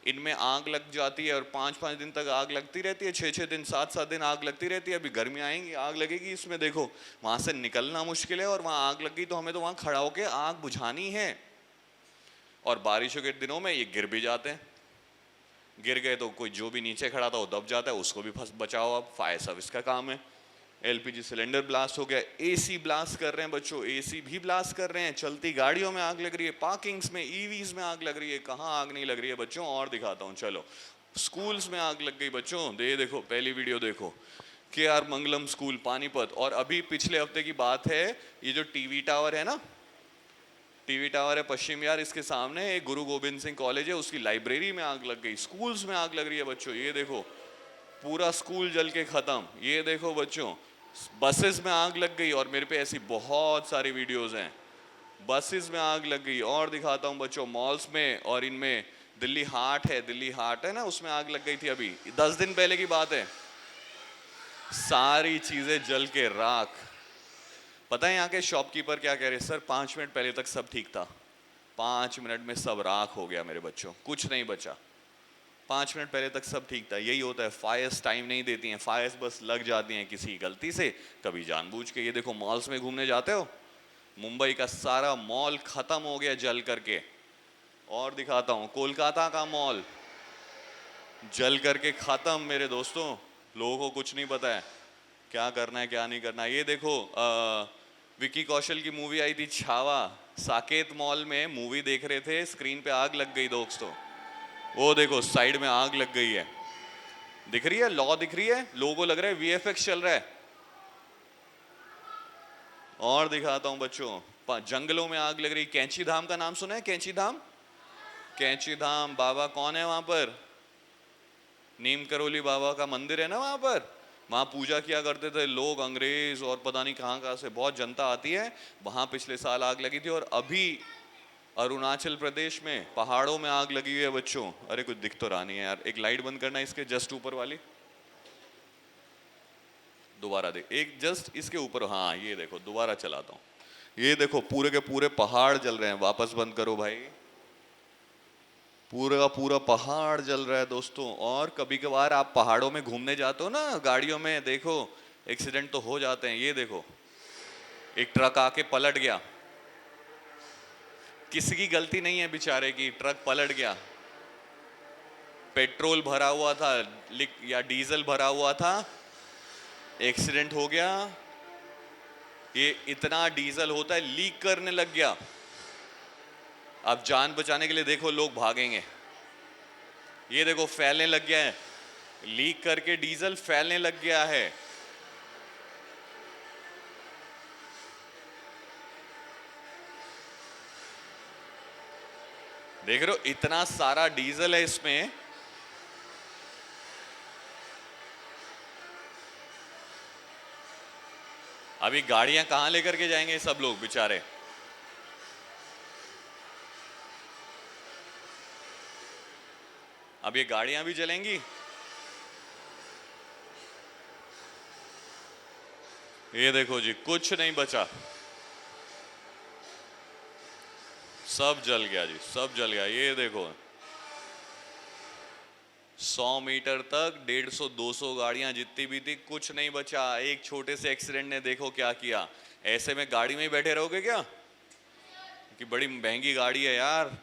इनमें आग लग जाती है और 5-5 दिन तक आग लगती रहती है, 6-6 दिन, 7-7 दिन आग लगती रहती है। अभी गर्मी आएंगी आग लगेगी इसमें, देखो वहां से निकलना मुश्किल है, और वहां आग लग गई तो हमें तो वहां खड़ा होकर आग बुझानी है। और बारिशों के दिनों में ये गिर भी जाते हैं, गिर गए तो कोई जो भी नीचे खड़ा था वो दब जाता है, उसको भी फंस बचाओ। अब फायर सर्विस का काम है। एलपीजी सिलेंडर ब्लास्ट हो गया, एसी ब्लास्ट कर रहे हैं बच्चों, एसी भी ब्लास्ट कर रहे हैं, चलती गाड़ियों में आग लग रही है, पार्किंग्स में, ईवीज में आग लग रही है। कहाँ आग नहीं लग रही है बच्चों? और दिखाता हूँ चलो। स्कूल्स में आग लग गई बच्चों, देखो पहली वीडियो देखो, के.आर. मंगलम स्कूल पानीपत। और अभी पिछले हफ्ते की बात है, ये जो टीवी टावर है ना, टीवी टावर है पश्चिम विहार, इसके सामने एक गुरु गोविंद सिंह कॉलेज है, उसकी लाइब्रेरी में आग लग गई। स्कूल्स में आग लग रही है बच्चों, ये देखो पूरा स्कूल जल के खत्म। ये देखो बच्चों, बसेस में आग लग गई, और मेरे पे ऐसी बहुत सारी वीडियोस हैं, बसेस में आग लग गई। और दिखाता हूँ बच्चों, मॉल्स में, और इनमें दिल्ली हाट है, दिल्ली हाट है ना, उसमें आग लग गई थी अभी 10 दिन पहले की बात है, सारी चीजें जल के राख। पता है यहाँ के शॉपकीपर क्या कह रहे हैं? सर 5 मिनट पहले तक सब ठीक था, 5 मिनट में सब राख हो गया मेरे बच्चों, कुछ नहीं बचा। 5 मिनट पहले तक सब ठीक था। यही होता है, फायर्स टाइम नहीं देती हैं, फायर्स बस लग जाती हैं किसी गलती से, कभी जानबूझ के। ये देखो मॉल्स में घूमने जाते हो, मुंबई का सारा मॉल खत्म हो गया जल करके। और दिखाता हूँ कोलकाता का मॉल जल करके खत्म मेरे दोस्तों। लोगों को कुछ नहीं पता है क्या करना है क्या नहीं करना है। ये देखो विकी कौशल की मूवी आई थी छावा, साकेत मॉल में मूवी देख रहे थे, स्क्रीन पे आग लग गई दोस्तों। वो देखो साइड में आग लग गई है, दिख रही है, लॉ दिख रही है, लोगों को लग रहा है वीएफएक्स चल रहा है। और दिखाता हूं बच्चों, जंगलों में आग लग रही। कैंची धाम का नाम सुना है? कैंची धाम, कैंची धाम बाबा कौन है वहां पर? नीम करोली बाबा का मंदिर है ना वहां पर, वहां पूजा किया करते थे लोग, अंग्रेज और पता नहीं कहां कहां से बहुत जनता आती है। वहां पिछले साल आग लगी थी। और अभी अरुणाचल प्रदेश में पहाड़ों में आग लगी हुई है बच्चों। अरे कुछ दिख तो रहा नहीं है यार, एक लाइट बंद करना इसके जस्ट ऊपर वाली, दोबारा देख, एक जस्ट इसके ऊपर, हाँ ये देखो, दोबारा चलाता हूँ। ये देखो पूरे के पूरे पहाड़ जल रहे हैं। वापस बंद करो भाई, पूरा का पूरा पहाड़ जल रहा है दोस्तों। और कभी कभार आप पहाड़ों में घूमने जाते हो ना गाड़ियों में, देखो एक्सीडेंट तो हो जाते हैं। ये देखो एक ट्रक आके पलट गया, किसी की गलती नहीं है बेचारे की, ट्रक पलट गया। पेट्रोल भरा हुआ था या डीजल भरा हुआ था, एक्सीडेंट हो गया। ये इतना डीजल होता है, लीक करने लग गया। अब जान बचाने के लिए देखो लोग भागेंगे, ये देखो फैलने लग गया है, लीक करके डीजल फैलने लग गया है। देख रहे हो इतना सारा डीजल है इसमें। अभी गाड़ियां कहां लेकर के जाएंगे सब लोग बेचारे। अब ये गाड़ियां भी जलेंगी। ये देखो जी, कुछ नहीं बचा, सब जल गया जी, सब जल गया। ये देखो 100 मीटर तक 150-200 गाड़ियां जितनी भी थी, कुछ नहीं बचा। एक छोटे से एक्सीडेंट ने देखो क्या किया। ऐसे में गाड़ी में ही बैठे रहोगे क्या? कि बड़ी महंगी गाड़ी है यार,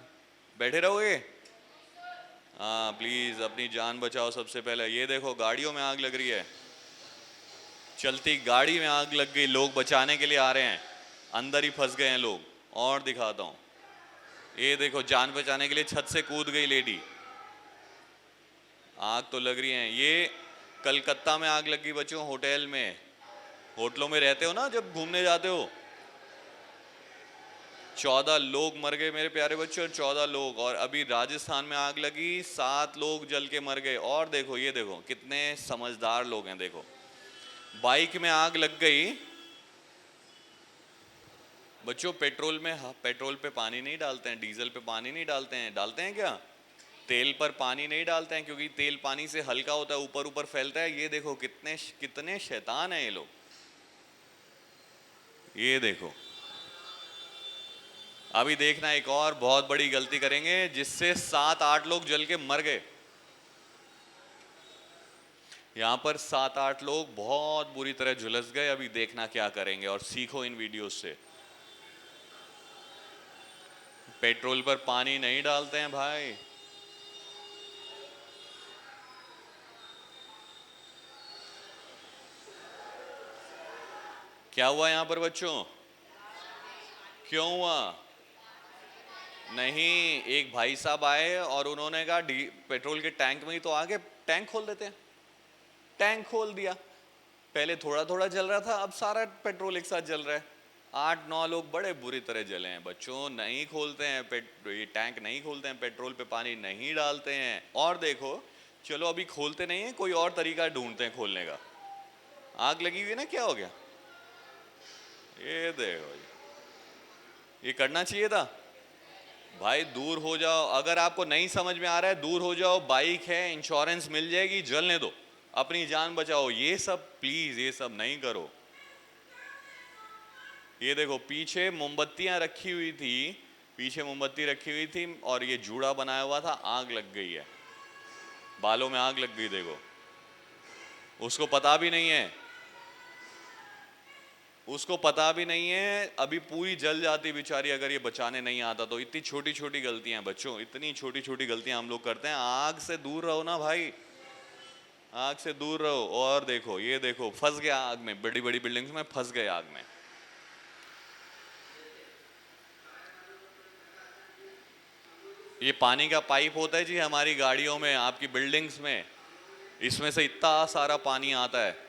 बैठे रहोगे? हाँ प्लीज अपनी जान बचाओ सबसे पहले। ये देखो गाड़ियों में आग लग रही है, चलती गाड़ी में आग लग गई, लोग बचाने के लिए आ रहे हैं, अंदर ही फंस गए हैं लोग। और दिखाता हूं, ये देखो जान बचाने के लिए छत से कूद गई लेडी। आग तो लग रही है। ये कलकत्ता में आग लगी बच्चों, होटल में, होटलों में रहते हो ना जब घूमने जाते हो। 14 लोग मर गए मेरे प्यारे बच्चों, 14 लोग। और अभी राजस्थान में आग लगी, 7 लोग जल के मर गए। और देखो ये देखो कितने समझदार लोग हैं। देखो बाइक में आग लग गई बच्चों। पेट्रोल में, पेट्रोल पे पानी नहीं डालते हैं, डीजल पे पानी नहीं डालते हैं। डालते हैं क्या? तेल पर पानी नहीं डालते हैं, क्योंकि तेल पानी से हल्का होता है, ऊपर ऊपर फैलता है। ये देखो कितने कितने शैतान हैं ये लोग। ये देखो अभी देखना एक और बहुत बड़ी गलती करेंगे जिससे 7-8 लोग जल के मर गए। यहां पर 7-8 लोग बहुत बुरी तरह झुलस गए। अभी देखना क्या करेंगे और सीखो इन वीडियोस से। पेट्रोल पर पानी नहीं डालते हैं भाई। क्या हुआ यहां पर बच्चों? क्यों हुआ? नहीं, एक भाई साहब आए और उन्होंने कहा पेट्रोल के टैंक में ही तो आगे टैंक खोल देते हैं। टैंक खोल दिया, पहले थोड़ा थोड़ा जल रहा था, अब सारा पेट्रोल एक साथ जल रहा है। 8-9 लोग बड़े बुरी तरह जले हैं बच्चों। नहीं खोलते हैं ये टैंक नहीं खोलते हैं, पेट्रोल पे पानी नहीं डालते हैं। और देखो चलो अभी खोलते नहीं है, कोई और तरीका ढूंढते हैं खोलने का। आग लगी हुई है ना, क्या हो गया? ये देखो ये करना चाहिए था भाई। दूर हो जाओ, अगर आपको नहीं समझ में आ रहा है दूर हो जाओ। बाइक है, इंश्योरेंस मिल जाएगी, जलने दो, अपनी जान बचाओ। ये सब प्लीज ये सब नहीं करो। ये देखो पीछे मोमबत्तियां रखी हुई थी, पीछे मोमबत्ती रखी हुई थी और ये जूड़ा बनाया हुआ था, आग लग गई है, बालों में आग लग गई। देखो उसको पता भी नहीं है, उसको पता भी नहीं है। अभी पूरी जल जाती बेचारी अगर ये बचाने नहीं आता तो। इतनी छोटी छोटी गलतियां बच्चों, इतनी छोटी छोटी गलतियां हम लोग करते हैं। आग से दूर रहो ना भाई, आग से दूर रहो। और देखो ये देखो फंस गया आग में, बड़ी बड़ी बिल्डिंग्स में फंस गए आग में। ये पानी का पाइप होता है जी हमारी गाड़ियों में, आपकी बिल्डिंग्स में, इसमें से इतना सारा पानी आता है।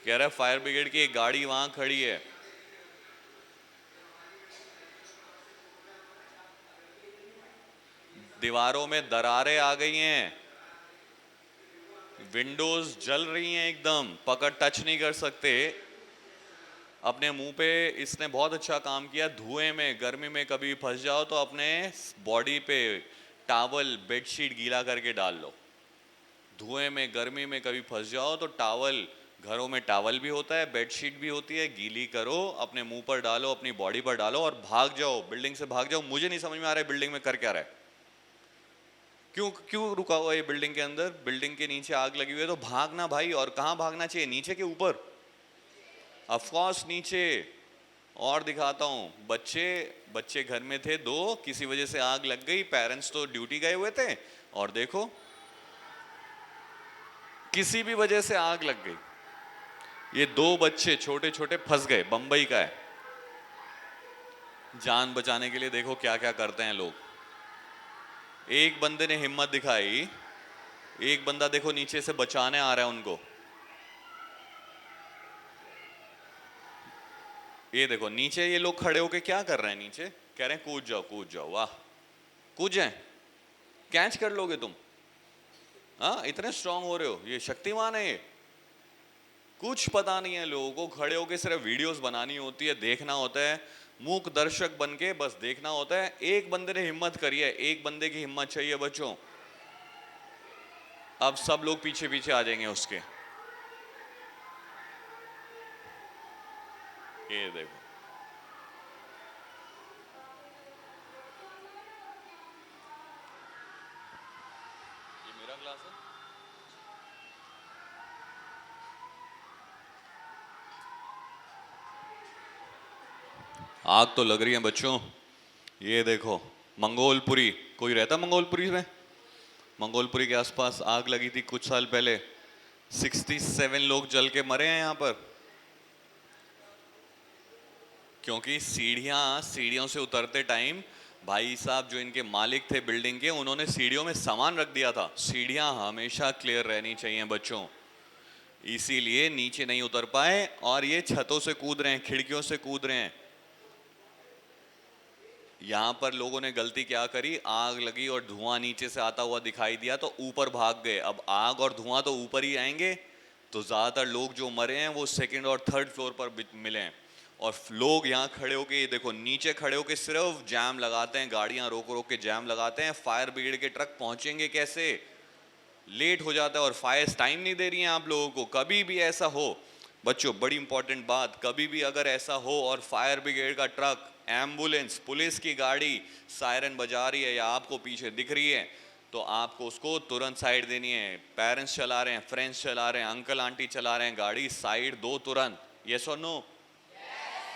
कह रहा है फायर ब्रिगेड की एक गाड़ी वहां खड़ी है। दीवारों में दरारें आ गई हैं, विंडोज जल रही हैं एकदम, पकड़ टच नहीं कर सकते। अपने मुंह पे इसने बहुत अच्छा काम किया। धुएं में, गर्मी में कभी फंस जाओ तो अपने बॉडी पे टॉवल, बेडशीट गीला करके डाल लो। धुएं में, गर्मी में कभी फंस जाओ तो टॉवल, घरों में टॉवल भी होता है, बेडशीट भी होती है, गीली करो, अपने मुंह पर डालो, अपनी बॉडी पर डालो और भाग जाओ, बिल्डिंग से भाग जाओ। मुझे नहीं समझ में आ रहा है बिल्डिंग में कर क्या रहा है, क्यों क्यों रुका हुआ है ये बिल्डिंग के अंदर? बिल्डिंग के नीचे आग लगी हुई है तो भागना भाई। और कहां भागना चाहिए? नीचे के ऊपर? ऑफ कोर्स नीचे। और दिखाता हूं, बच्चे बच्चे घर में थे दो, किसी वजह से आग लग गई, पेरेंट्स तो ड्यूटी गए हुए थे, और देखो किसी भी वजह से आग लग गई। ये दो बच्चे छोटे छोटे फंस गए, बंबई का है। जान बचाने के लिए देखो क्या क्या करते हैं लोग। एक बंदे ने हिम्मत दिखाई, एक बंदा देखो नीचे से बचाने आ रहा है उनको। ये देखो नीचे ये लोग खड़े होके क्या कर रहे हैं, नीचे कह रहे हैं कूद जाओ कूद जाओ। वाह, कूद जाए, कैच कर लोगे तुम? हाँ, इतने स्ट्रांग हो रहे हो, ये शक्तिमान है ये। कुछ पता नहीं है लोगों को, खड़े होके सिर्फ वीडियोस बनानी होती है, देखना होता है, मूक दर्शक बन के बस देखना होता है। एक बंदे ने हिम्मत करी है, एक बंदे की हिम्मत चाहिए बच्चों। अब सब लोग पीछे पीछे आ जाएंगे उसके। ये देखो, ये मेरा ग्लास है। आग तो लग रही है बच्चों। ये देखो मंगोलपुरी, कोई रहता मंगोलपुरी में? मंगोलपुरी के आसपास आग लगी थी कुछ साल पहले, 67 लोग जल के मरे हैं यहाँ पर। क्योंकि सीढ़ियों से उतरते टाइम भाई साहब जो इनके मालिक थे बिल्डिंग के, उन्होंने सीढ़ियों में सामान रख दिया था। सीढ़ियां हमेशा क्लियर रहनी चाहिए बच्चों, इसीलिए नीचे नहीं उतर पाए और ये छतों से कूद रहे हैं, खिड़कियों से कूद रहे हैं। यहां पर लोगों ने गलती क्या करी, आग लगी और धुआं नीचे से आता हुआ दिखाई दिया तो ऊपर भाग गए। अब आग और धुआं तो ऊपर ही आएंगे, तो ज्यादातर लोग जो मरे हैं वो सेकंड और थर्ड फ्लोर पर मिले हैं। और लोग यहाँ खड़े होके, देखो नीचे खड़े होके सिर्फ जैम लगाते हैं, गाड़ियां रोक रोक के जैम लगाते हैं। फायर ब्रिगेड के ट्रक पहुंचेंगे कैसे? लेट हो जाता है और फायर टाइम नहीं दे रही हैं आप लोगों को। कभी भी ऐसा हो बच्चों, बड़ी इंपॉर्टेंट बात, कभी भी अगर ऐसा हो और फायर ब्रिगेड का ट्रक, एम्बुलेंस, पुलिस की गाड़ी सायरन बजा रही है या आपको पीछे दिख रही है, तो आपको उसको तुरंत साइड देनी है। पेरेंट्स चला रहे हैं, फ्रेंड्स चला रहे हैं, अंकल आंटी चला रहे हैं गाड़ी, साइड दो तुरंत। यस और नो?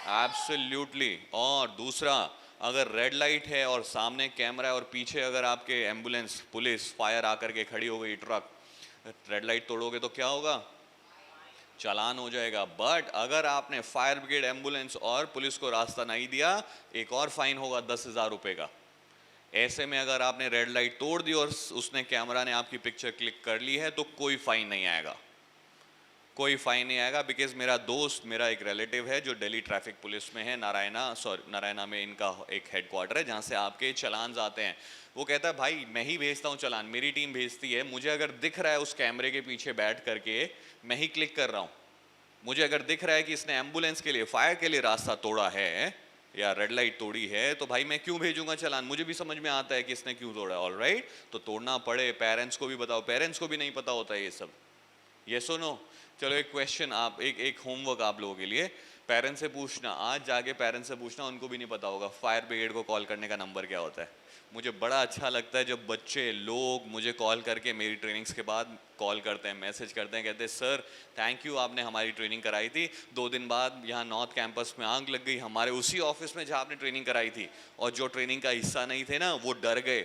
एब्सोल्युटली। और दूसरा, अगर रेड लाइट है और सामने कैमरा है और पीछे अगर आपके एम्बुलेंस, पुलिस, फायर आकर के खड़ी हो गई, ट्रक, रेड लाइट तोड़ोगे तो क्या होगा? चालान हो जाएगा। बट अगर आपने फायर ब्रिगेड, एम्बुलेंस और पुलिस को रास्ता नहीं दिया, एक और फाइन होगा 10,000 रुपए का। ऐसे में अगर आपने रेड लाइट तोड़ दी और उसने, कैमरा ने आपकी पिक्चर क्लिक कर ली है, तो कोई फाइन नहीं आएगा, कोई फाइन नहीं आएगा। बिकॉज मेरा दोस्त, मेरा एक रिलेटिव है जो दिल्ली ट्रैफिक पुलिस में है, नारायणा में इनका एक हेडक्वार्टर है जहाँ से आपके चलान आते हैं। वो कहता है भाई मैं ही भेजता हूँ चलान, मेरी टीम भेजती है, मुझे अगर दिख रहा है उस कैमरे के पीछे बैठ करके मैं ही क्लिक कर रहा हूँ, मुझे अगर दिख रहा है कि इसने एम्बुलेंस के लिए, फायर के लिए रास्ता तोड़ा है या रेड लाइट तोड़ी है, तो भाई मैं क्यों भेजूंगा चलान? मुझे भी समझ में आता है कि इसने क्यों तोड़ा। ऑलराइट, तो तोड़ना पड़े, पेरेंट्स को भी बताओ, पेरेंट्स को भी नहीं पता होता है ये सब। यस और नो? चलो एक क्वेश्चन, आप एक होमवर्क आप लोगों के लिए, पेरेंट्स से पूछना, आज जाके पेरेंट्स से पूछना, उनको भी नहीं पता होगा फायर ब्रिगेड को कॉल करने का नंबर क्या होता है। मुझे बड़ा अच्छा लगता है जब बच्चे लोग मुझे कॉल करके, मेरी ट्रेनिंग्स के बाद कॉल करते हैं, मैसेज करते हैं, कहते हैं सर थैंक यू, आपने हमारी ट्रेनिंग कराई थी, 2 दिन बाद यहाँ नॉर्थ कैंपस में आग लग गई, हमारे उसी ऑफिस में जहाँ आपने ट्रेनिंग कराई थी, और जो ट्रेनिंग का हिस्सा नहीं थे ना वो डर गए,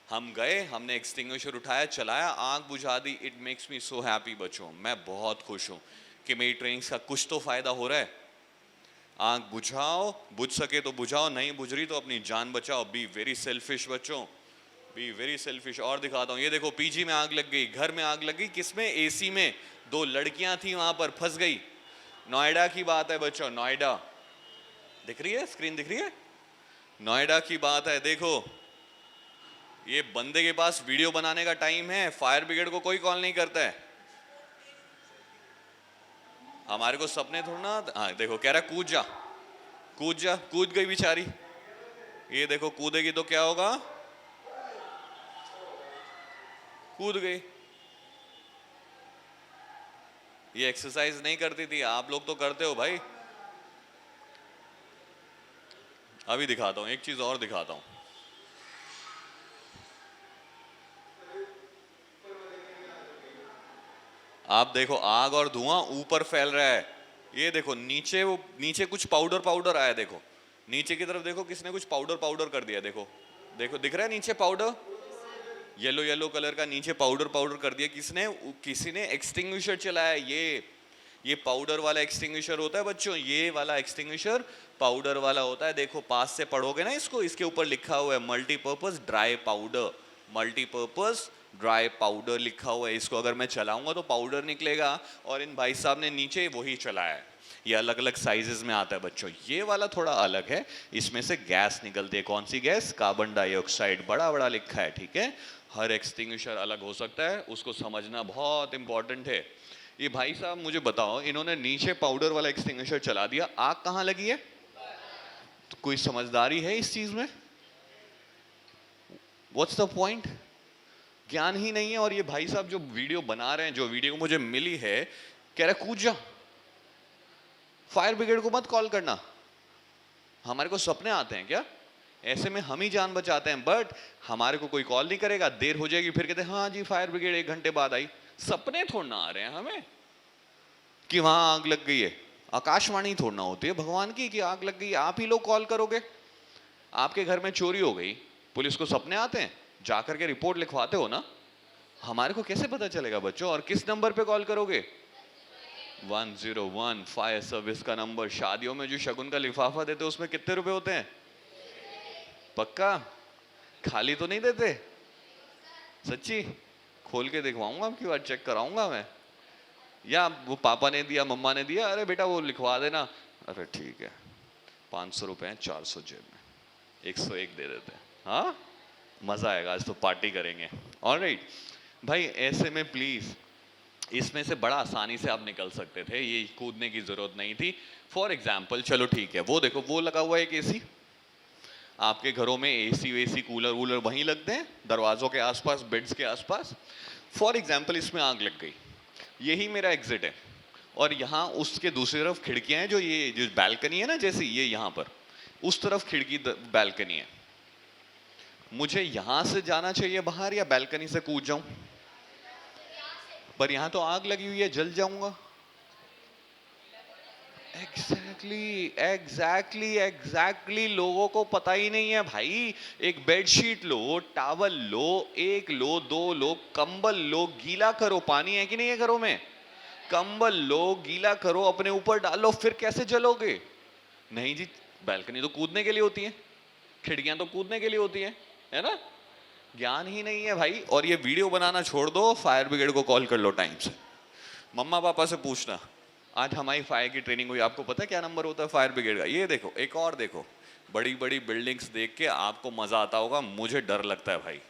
हम गए, हमने एक्सटिंग्विशर उठाया, चलाया, आग बुझा दी। It makes me so happy बच्चों, मैं बहुत खुश हूँ कि मेरी ट्रेनिंग्स का कुछ तो फायदा हो रहा है। आग बुझाओ, बुझ सके तो बुझाओ, नहीं बुझ रही तो अपनी जान बचाओ। बी वेरी सेल्फिश बच्चों, बी वेरी सेल्फिश। और दिखाता हूँ, ये देखो पीजी में आग लग गई, घर में आग लग गई, किसमें? एसी में। 2 लड़कियां थी वहां पर, फंस गई। नोएडा की बात है बच्चों, नोएडा दिख रही है, स्क्रीन दिख रही है, नोएडा की बात है। देखो ये बंदे के पास वीडियो बनाने का टाइम है, फायर ब्रिगेड को कोई कॉल नहीं करता है। हमारे को सपने थोड़ा ना, हाँ देखो कह रहा कूद जा कूद जा, कूद गई बेचारी। ये देखो कूदेगी तो क्या होगा, कूद गई। ये एक्सरसाइज नहीं करती थी, आप लोग तो करते हो भाई। अभी दिखाता हूं, एक चीज और दिखाता हूं। आप देखो आग और धुआं ऊपर फैल रहा है, ये देखो नीचे, वो नीचे कुछ पाउडर पाउडर आया, देखो नीचे की तरफ देखो, किसने कुछ पाउडर पाउडर कर दिया, देखो देखो दिख रहा है नीचे पाउडर, येलो येलो कलर का नीचे पाउडर पाउडर कर दिया किसने, किसी ने एक्सटिंग्विशर चलाया। ये पाउडर वाला एक्सटिंग्विशर होता है बच्चों, ये वाला एक्सटिंग्विशर पाउडर वाला होता है। देखो पास से पढ़ोगे ना इसको, इसके ऊपर लिखा हुआ है multipurpose dry powder, multipurpose dry powder लिखा हुआ है। इसको अगर मैं चलाऊंगा तो पाउडर निकलेगा, और इन भाई साहब ने नीचे वही चलाया है। ये अलग अलग साइजेस में आता है बच्चों। ये वाला थोड़ा अलग है, इसमें से गैस निकलती है। कौन सी गैस? कार्बन डाइऑक्साइड, बड़ा बड़ा लिखा है, ठीक है। हर एक्सटिंग्विशर अलग हो सकता है, उसको समझना बहुत इंपॉर्टेंट है। ये भाई साहब मुझे बताओ, इन्होंने नीचे पाउडर वाला एक्सटिंग्विशर चला दिया, आग कहां लगी है? तो कोई समझदारी है इस चीज में? What's the point? ज्ञान ही नहीं है। और ये भाई साहब जो वीडियो बना रहे हैं, जो वीडियो मुझे मिली है, कह रहे कूद जा, फायर ब्रिगेड को मत कॉल करना। हमारे को सपने आते हैं क्या? ऐसे में हम ही जान बचाते हैं, बट हमारे को कोई कॉल नहीं करेगा, देर हो जाएगी फिर कहते हैं हाँ जी फायर ब्रिगेड 1 घंटे बाद आई। सपने थोड़ना आ रहे हैं हमें कि वहां आग लग गई है। आकाशवाणी थोड़ना होती है भगवान की कि आग लग गई, आप ही लोग कॉल करोगे। आपके घर में चोरी हो गई, पुलिस को सपने आते हैं? जाकर के रिपोर्ट लिखवाते हो ना। हमारे को कैसे पता चलेगा बच्चों? और किस नंबर पे कॉल करोगे? 101 फायर सर्विस का नंबर। शादियों में जो शगुन का लिफाफा देते उसमें कितने रुपए होते हैं? पक्का? खाली तो नहीं देते? सच्ची? खोल के दिखवाऊंगा, आपकी बार चेक कराऊंगा मैं। या वो पापा ने दिया, मम्मा ने दिया, अरे बेटा वो लिखवा देना, अरे ठीक है 500 रुपए हैं, 400 जेब में, 101 दे देते हैं। हाँ मजा आएगा, आज तो पार्टी करेंगे। ऑलराइट भाई, ऐसे में प्लीज इसमें से बड़ा आसानी से आप निकल सकते थे, ये कूदने की जरूरत नहीं थी। फॉर एग्जाम्पल चलो ठीक है, वो देखो वो लगा हुआ है एक एसी। आपके घरों में एसी वेसी कूलर वूलर वहीं लगते हैं, दरवाजों के आसपास, बेड्स के आसपास। फॉर एग्जाम्पल इसमें आग लग गई, यही मेरा एग्जिट है, और यहाँ उसके दूसरी तरफ खिड़कियां हैं, जो ये जो बैल्कनी है ना, जैसे ये यहाँ पर उस तरफ खिड़की बैल्कनी है। मुझे यहां से जाना चाहिए बाहर या बैल्कनी से कूद जाऊं? पर यहां तो आग लगी हुई है, जल जाऊंगा। एग्जैक्टली लोगों को पता ही नहीं है भाई। एक बेडशीट लो, टॉवल लो, 1 लो, 2 लो, कंबल लो, गीला करो। पानी है कि नहीं है घरों में? कंबल लो, गीला करो, अपने ऊपर डालो, फिर कैसे जलोगे? नहीं जी, बैल्कनी तो कूदने के लिए होती है, खिड़कियां तो कूदने के लिए होती है ना। ज्ञान ही नहीं है भाई। और ये वीडियो बनाना छोड़ दो, फायर ब्रिगेड को कॉल कर लो टाइम से। मम्मा पापा से पूछना, आज हमारी फायर की ट्रेनिंग हुई, आपको पता है क्या नंबर होता है फायर ब्रिगेड का? ये देखो, एक और देखो, बड़ी बड़ी बिल्डिंग्स देख के आपको मजा आता होगा, मुझे डर लगता है भाई।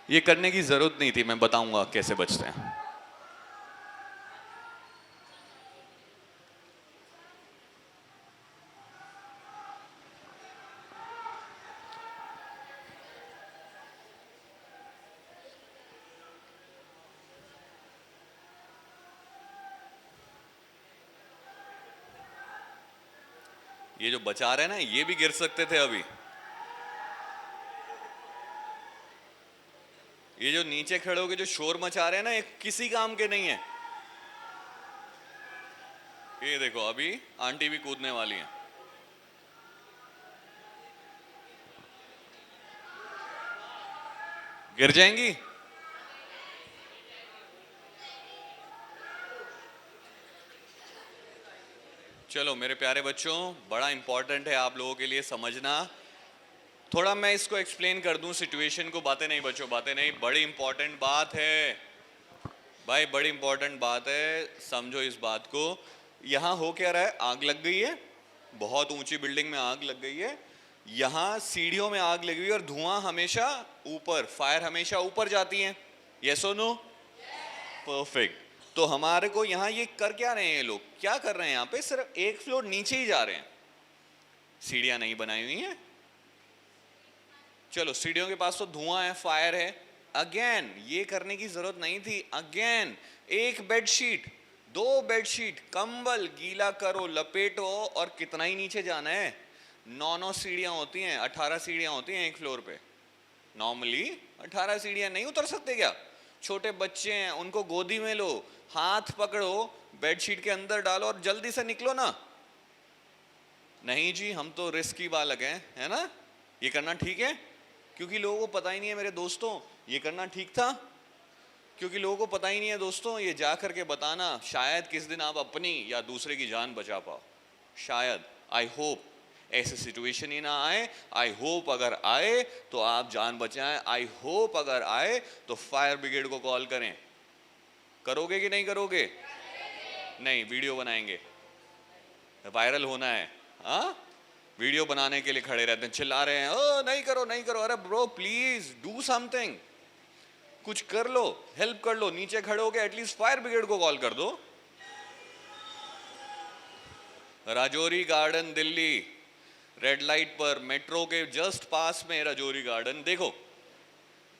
ये करने की जरूरत नहीं थी, मैं बताऊंगा कैसे बचते हैं। ये जो बचा रहे हैं ना, ये भी गिर सकते थे अभी। ये जो नीचे खड़े होके जो शोर मचा रहे हैं ना, ये किसी काम के नहीं है। ये देखो, अभी आंटी भी कूदने वाली हैं। गिर जाएंगी। चलो मेरे प्यारे बच्चों, बड़ा इंपॉर्टेंट है आप लोगों के लिए समझना। थोड़ा मैं इसको एक्सप्लेन कर दूं सिचुएशन को। बातें नहीं बच्चों, बातें नहीं, बड़ी इंपॉर्टेंट बात है भाई, बड़ी इंपॉर्टेंट बात है, समझो इस बात को। यहां हो क्या रहा है? आग लग गई है, बहुत ऊंची बिल्डिंग में आग लग गई है। यहां सीढ़ियों में आग लगी हुई है, और धुआं हमेशा ऊपर, फायर हमेशा ऊपर जाती है। यस और नो? परफेक्ट। तो हमारे को यहाँ ये कर क्या रहे हैं? ये लोग क्या कर रहे हैं? यहाँ पे सिर्फ 1 फ्लोर नीचे ही जा रहे हैं, सीढ़ियां नहीं बनाई हुई हैं। चलो सीढ़ियों के पास तो धुआं है, फायर है। अगेन ये करने की जरूरत नहीं थी। अगेन 1 बेडशीट, 2 बेडशीट, कंबल गीला करो, लपेटो, और कितना ही नीचे जाना है? 9 सीढ़ियां होती हैं, 18 सीढ़ियां होती हैं एक फ्लोर पे। नॉर्मली 18 सीढ़ियां नहीं उतर सकते क्या? छोटे बच्चे हैं, उनको गोदी में लो, हाथ पकड़ो, बेडशीट के अंदर डालो और जल्दी से निकलो ना। नहीं जी, हम तो रिस्की बालक हैं, है ना? ये करना ठीक है? क्योंकि लोगों को पता ही नहीं है मेरे दोस्तों, ये करना ठीक था। क्योंकि लोगों को पता ही नहीं है दोस्तों, ये जा करके बताना शायद किस दिन आप अपनी या दूसरे की जान बचा पाओ। शायद, आई होप ऐसी सिचुएशन ही ना आए। आई होप अगर आए तो आप जान बचाएं। आई होप अगर आए तो फायर ब्रिगेड को कॉल करें। करोगे कि नहीं करोगे? नहीं, वीडियो बनाएंगे, वायरल होना है। हाँ, वीडियो बनाने के लिए खड़े रहते हैं, चिल्ला रहे हैं, ओ नहीं करो नहीं करो। अरे ब्रो प्लीज डू समथिंग, कुछ कर लो, हेल्प कर लो। नीचे खड़े हो गए, एटलीस्ट फायर ब्रिगेड को कॉल कर दो। Rajouri garden Delhi, red light पर, मेट्रो के जस्ट पास में राजौरी गार्डन। देखो,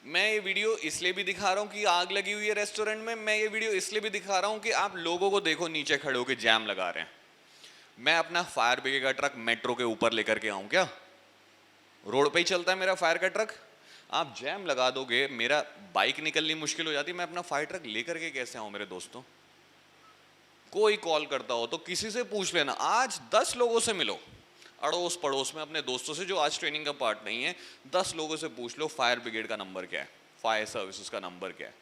मैं ये वीडियो इसलिए भी दिखा रहा हूं कि आग लगी हुई है रेस्टोरेंट में। मैं ये वीडियो इसलिए भी दिखा रहा हूं कि आप लोगों को देखो नीचे खड़े होकर जैम लगा रहे हैं। मैं अपना फायर ब्रिगेड का ट्रक मेट्रो के ऊपर लेकर के आऊं क्या? रोड पे ही चलता है मेरा फायर का ट्रक। आप जैम लगा दोगे, मेरा बाइक निकलनी मुश्किल हो जाती है, मैं अपना फायर ट्रक लेकर के कैसे आऊं मेरे दोस्तों? कोई कॉल करता हो तो किसी से पूछ लेना। आज 10 लोगों से मिलो, अड़ोस पड़ोस में अपने दोस्तों से जो आज ट्रेनिंग का पार्ट नहीं है, 10 लोगों से पूछ लो फायर ब्रिगेड का नंबर क्या है, फायर सर्विसेज का नंबर क्या है।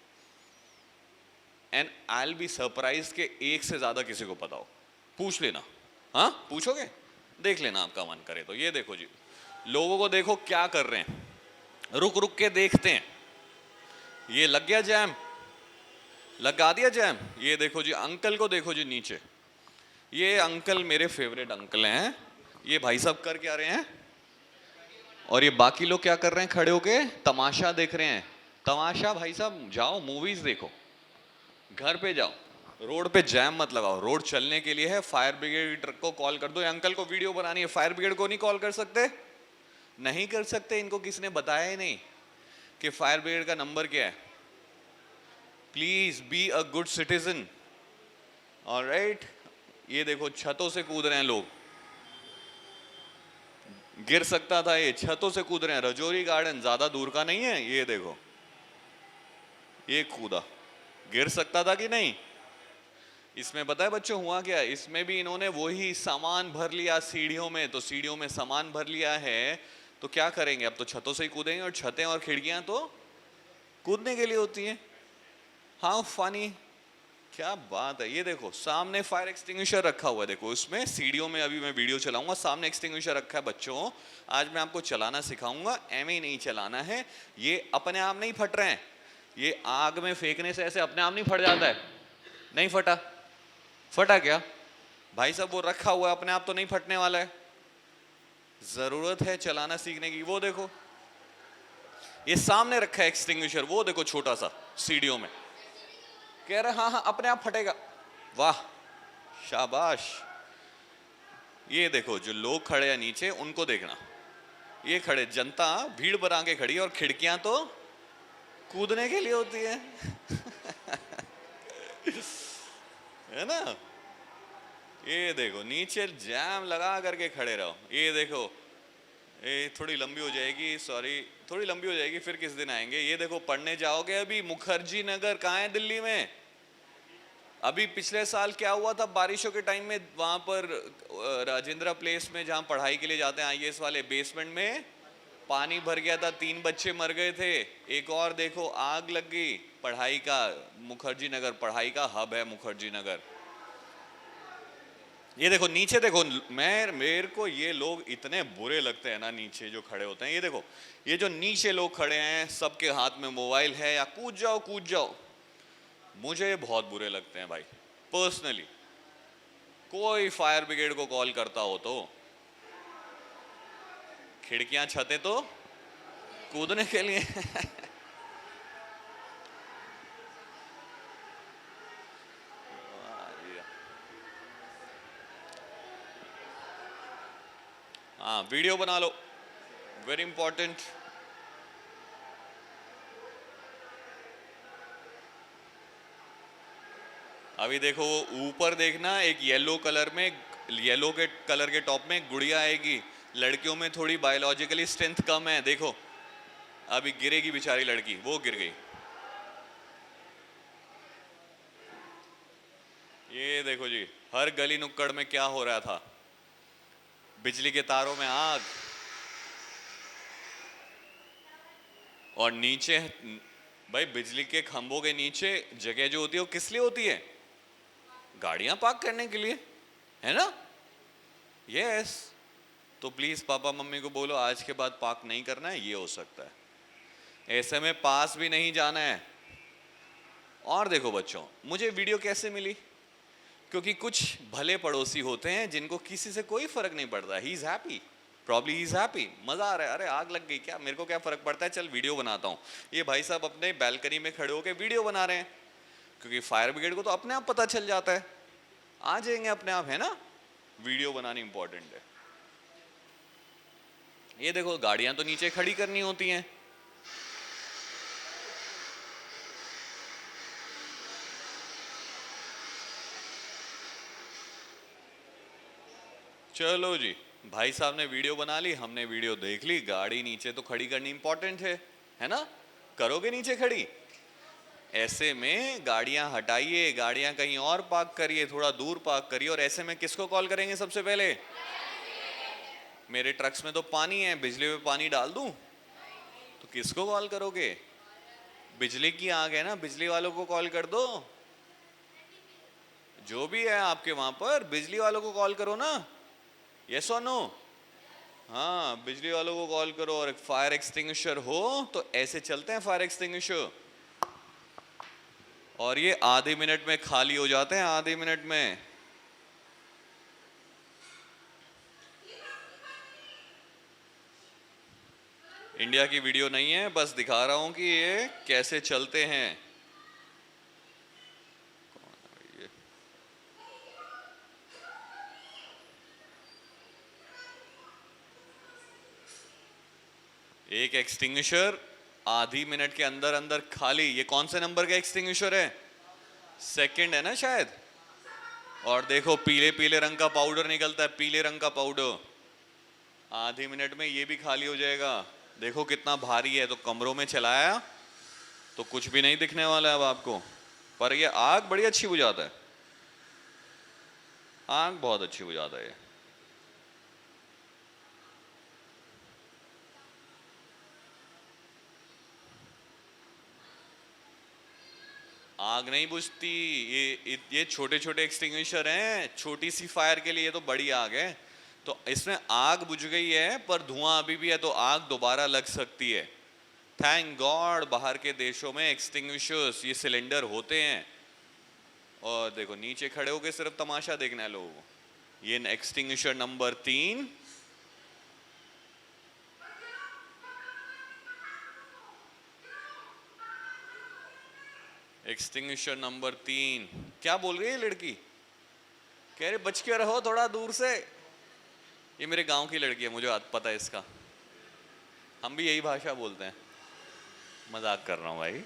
And I will be surprise के एक से ज्यादा किसी को पता हो। पूछ लेना। हाँ, पूछोगे? देख लेना आपका मन करे तो। ये देखो जी, लोगों को देखो क्या कर रहे हैं, रुक रुक के देखते हैं। ये लग गया जैम, लगा दिया जैम। ये देखो जी, अंकल को देखो जी नीचे। ये अंकल मेरे फेवरेट अंकल हैं। ये भाई साहब कर क्या रहे हैं, और ये बाकी लोग क्या कर रहे हैं? खड़े होके तमाशा देख रहे हैं। तमाशा भाई साहब, जाओ मूवीज देखो, घर पे जाओ, रोड पे जैम मत लगाओ। रोड चलने के लिए है, फायर ब्रिगेड ट्रक को कॉल कर दो। ये अंकल को वीडियो बनानी है, फायर ब्रिगेड को नहीं कॉल कर सकते? नहीं कर सकते। इनको किसने बताया ही नहीं कि फायर ब्रिगेड का नंबर क्या है। Please be a good citizen, alright. ये देखो छतों से कूद रहे हैं लोग, गिर सकता था, ये छतों से कूद रहे हैं। राजौरी गार्डन ज्यादा दूर का नहीं है। ये देखो, ये कूदा, गिर सकता था कि नहीं? इसमें पता है बच्चों हुआ क्या? इसमें भी इन्होंने वही सामान भर लिया सीढ़ियों में। तो सीढ़ियों में सामान भर लिया है तो क्या करेंगे? अब तो छतों से ही कूदेंगे, और छतें और खिड़कियां तो कूदने के लिए होती हैं। हाँ फनी, क्या बात है। ये देखो सामने फायर एक्सटिंग्विशर रखा हुआ है। देखो उसमें सीढ़ियों में, अभी मैं वीडियो चलाऊंगा, सामने एक्सटिंग्विशर रखा है। बच्चों आज मैं आपको चलाना सिखाऊंगा, एवं ही नहीं चलाना है। ये अपने आप नहीं फट रहे हैं, ये आग में फेंकने से ऐसे अपने आप नहीं फट जाता है। नहीं फटा? फटा क्या भाई साहब? वो रखा हुआ है, अपने आप तो नहीं फटने वाला है। जरूरत है चलाना सीखने की। वो देखो, ये सामने रखा है एक्सटिंग्विशर, वो देखो छोटा सा सीढ़ियों में। कह रहे हाँ हाँ अपने आप फटेगा। वाह, शाबाश। ये देखो जो लोग खड़े हैं नीचे, उनको देखना। ये खड़े जनता भीड़ बना के खड़ी है, और खिड़कियां तो कूदने के लिए होती है। है ना? ये देखो नीचे जैम लगा करके खड़े रहो। ये देखो, ये थोड़ी लंबी हो जाएगी, सॉरी थोड़ी लंबी हो जाएगी, फिर किस दिन आएंगे। ये देखो पढ़ने जाओगे अभी, मुखर्जी नगर कहाँ है दिल्ली में? अभी पिछले साल क्या हुआ था बारिशों के टाइम में, वहां पर राजेंद्र प्लेस में जहां पढ़ाई के लिए जाते हैं आईएएस वाले, बेसमेंट में पानी भर गया था, 3 बच्चे मर गए थे। एक और देखो आग लग गई पढ़ाई का, मुखर्जी नगर पढ़ाई का हब है मुखर्जी नगर। ये देखो नीचे देखो, मेरे को ये लोग इतने बुरे लगते हैं ना नीचे जो खड़े होते हैं। ये देखो, ये जो नीचे लोग खड़े हैं, सबके हाथ में मोबाइल है, या कूद जाओ कूद जाओ, मुझे बहुत बुरे लगते हैं भाई पर्सनली। कोई फायर ब्रिगेड को कॉल करता हो तो खिड़कियां छतें तो कूदने के लिए। हाँ वीडियो बना लो, वेरी इंपॉर्टेंट। अभी देखो ऊपर देखना, एक येलो कलर में, येलो के कलर के टॉप में गुड़िया आएगी, लड़कियों में थोड़ी बायोलॉजिकली स्ट्रेंथ कम है, देखो अभी गिरेगी बेचारी लड़की, वो गिर गई। ये देखो जी, हर गली नुक्कड़ में क्या हो रहा था, बिजली के तारों में आग, और नीचे भाई बिजली के खंभों के नीचे जगह जो होती है वो किस लिए होती है? गाड़ियां पार्क करने के लिए, है ना? यस। तो प्लीज पापा मम्मी को बोलो आज के बाद पार्क नहीं करना है, ये हो सकता है। ऐसे में पास भी नहीं जाना है। और देखो बच्चों, मुझे वीडियो कैसे मिली? क्योंकि कुछ भले पड़ोसी होते हैं जिनको किसी से कोई फर्क नहीं पड़ता। He is happy, probably is happy, मजा आ रहा है, अरे आग लग गई क्या, मेरे को क्या फर्क पड़ता है, चल वीडियो बनाता हूँ। ये भाई साहब अपने बैल्कनी में खड़े होकर वीडियो बना रहे हैं, क्योंकि फायर ब्रिगेड को तो अपने आप पता चल जाता है, आ जाएंगे अपने आप, है ना? वीडियो बनानी इंपॉर्टेंट है। ये देखो गाड़ियां तो नीचे खड़ी करनी होती हैं, चलो जी, भाई साहब ने वीडियो बना ली, हमने वीडियो देख ली, गाड़ी नीचे तो खड़ी करनी इंपॉर्टेंट है ना? करोगे नीचे खड़ी? ऐसे में गाड़ियां हटाइए, गाड़ियां कहीं और पार्क करिए, थोड़ा दूर पार्क करिए। और ऐसे में किसको कॉल करेंगे सबसे पहले? मेरे ट्रक्स में तो पानी है, बिजली में पानी डाल दूं तो किसको कॉल करोगे? बिजली की आग है ना, बिजली वालों को कॉल कर दो। जो भी है आपके वहां पर, बिजली वालों को कॉल करो ना। यस और नो? हाँ, बिजली वालों को कॉल करो। और फायर एक्सटिंग्विशर हो तो ऐसे चलते हैं फायर एक्सटिंग्विशर, और ये आधे मिनट में खाली हो जाते हैं, आधे मिनट में। इंडिया की वीडियो नहीं है, बस दिखा रहा हूं कि ये कैसे चलते हैं। एक एक्सटिंग्विशर आधी मिनट के अंदर अंदर खाली। ये कौन से नंबर का एक्सटिंग्विशर है? सेकंड है ना शायद। और देखो पीले पीले रंग का पाउडर निकलता है, पीले रंग का पाउडर। आधी मिनट में ये भी खाली हो जाएगा। देखो कितना भारी है, तो कमरों में चलाया तो कुछ भी नहीं दिखने वाला है अब आपको, पर ये आग बड़ी अच्छी बुझाता है, आग बहुत अच्छी बुझाता है। आग नहीं बुझती, ये छोटे छोटे एक्सटिंग्विशर हैं, छोटी सी फायर के लिए, तो बड़ी आग है। तो इसमें आग बुझ गई है पर धुआं अभी भी है, तो आग दोबारा लग सकती है। थैंक गॉड बाहर के देशों में एक्सटिंग्विशर्स, ये सिलेंडर होते हैं। और देखो नीचे खड़े होके सिर्फ तमाशा देखना है लोगों को। ये एक्सटिंग्विशर नंबर 3, एक्सटिंग्विशर नंबर 3। क्या बोल रही है लड़की? कह रही बच के रहो थोड़ा दूर से। ये मेरे गांव की लड़की है, मुझे पता है इसका, हम भी यही भाषा बोलते हैं। मजाक कर रहा हूं भाई।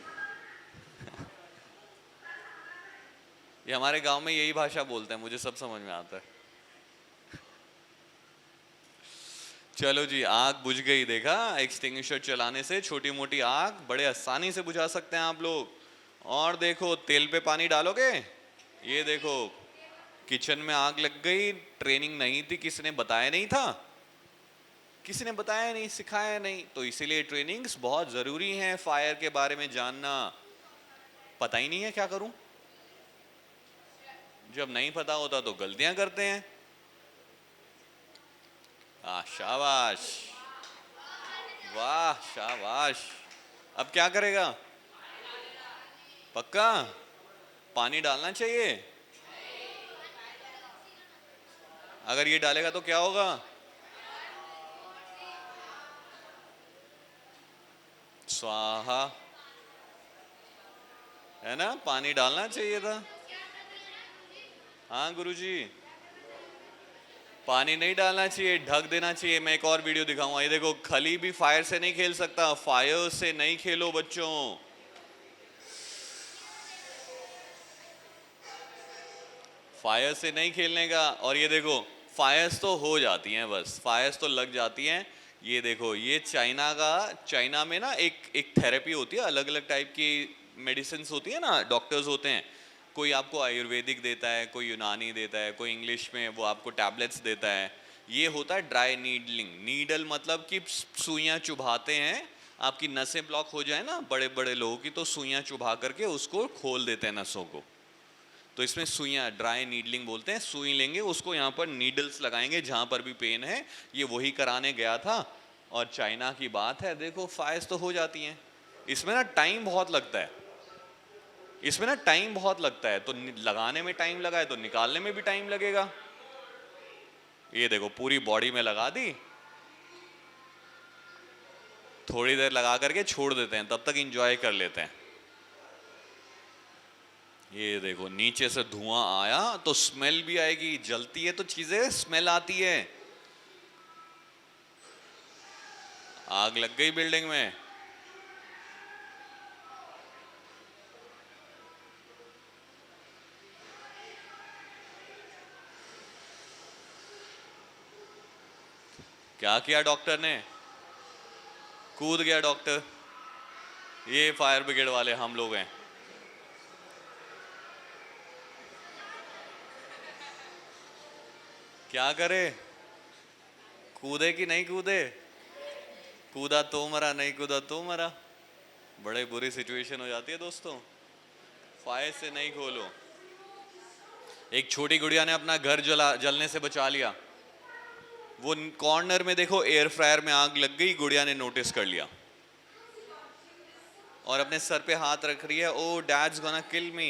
ये हमारे गांव में यही भाषा बोलते हैं, मुझे सब समझ में आता है। चलो जी, आग बुझ गई। देखा, एक्सटिंग्विशर चलाने से छोटी मोटी आग बड़े आसानी से बुझा सकते हैं आप लोग। और देखो तेल पे पानी डालोगे, ये देखो किचन में आग लग गई। ट्रेनिंग नहीं थी, किसी ने बताया नहीं था, किसी ने बताया नहीं, सिखाया नहीं, तो इसीलिए ट्रेनिंग्स बहुत जरूरी हैं। फायर के बारे में जानना। पता ही नहीं है क्या करूं? जब नहीं पता होता तो गलतियां करते हैं। शाबाश, वाह शाबाश। अब क्या करेगा? पक्का पानी डालना चाहिए। अगर ये डालेगा तो क्या होगा? स्वाहा, है ना? पानी डालना चाहिए था। हाँ गुरुजी, पानी नहीं डालना चाहिए, ढक देना चाहिए। मैं एक और वीडियो दिखाऊंगा। ये देखो, खली भी फायर से नहीं खेल सकता, फायर से नहीं खेलो बच्चों। फायर से नहीं खेलने का। और ये देखो फायर्स तो हो जाती हैं, बस फायर्स तो लग जाती हैं। ये देखो, ये चाइना में ना एक एक थेरेपी होती है, अलग अलग टाइप की मेडिसिन होती है ना, डॉक्टर्स होते हैं, कोई आपको आयुर्वेदिक देता है, कोई यूनानी देता है, कोई इंग्लिश में वो आपको टैबलेट्स देता है। ये होता है ड्राई नीडलिंग। नीडल मतलब कि सुइयां चुभाते हैं, आपकी नसें ब्लॉक हो जाए ना बड़े बड़े लोगों की, तो सुइयां चुभा करके उसको खोल देते हैं नसों को। तो इसमें सुइयां, ड्राई नीडलिंग बोलते हैं। सुई लेंगे, उसको यहाँ पर नीडल्स लगाएंगे जहां पर भी पेन है। ये वही कराने गया था, और चाइना की बात है, देखो फायर्स तो हो जाती हैं। इसमें ना टाइम बहुत लगता है, इसमें ना टाइम बहुत लगता है, तो लगाने में टाइम लगा है तो निकालने में भी टाइम लगेगा। ये देखो पूरी बॉडी में लगा दी, थोड़ी देर लगा करके छोड़ देते हैं, तब तक एंजॉय कर लेते हैं। ये देखो नीचे से धुआं आया तो स्मेल भी आएगी, जलती है तो चीजें स्मेल आती है। आग लग गई बिल्डिंग में। क्या किया डॉक्टर ने? कूद गया डॉक्टर। ये फायर ब्रिगेड वाले हम लोग हैं। क्या करे, कूदे कि नहीं कूदे? कूदा तो मरा, नहीं कूदा तो मरा। बड़े बुरी सिचुएशन हो जाती है दोस्तों, फायर से नहीं खोलो। एक छोटी गुड़िया ने अपना घर जलने से बचा लिया। वो कॉर्नर में देखो एयर फ्रायर में आग लग गई, गुड़िया ने नोटिस कर लिया और अपने सर पे हाथ रख रही है, ओ डैड्स गोना किल मी।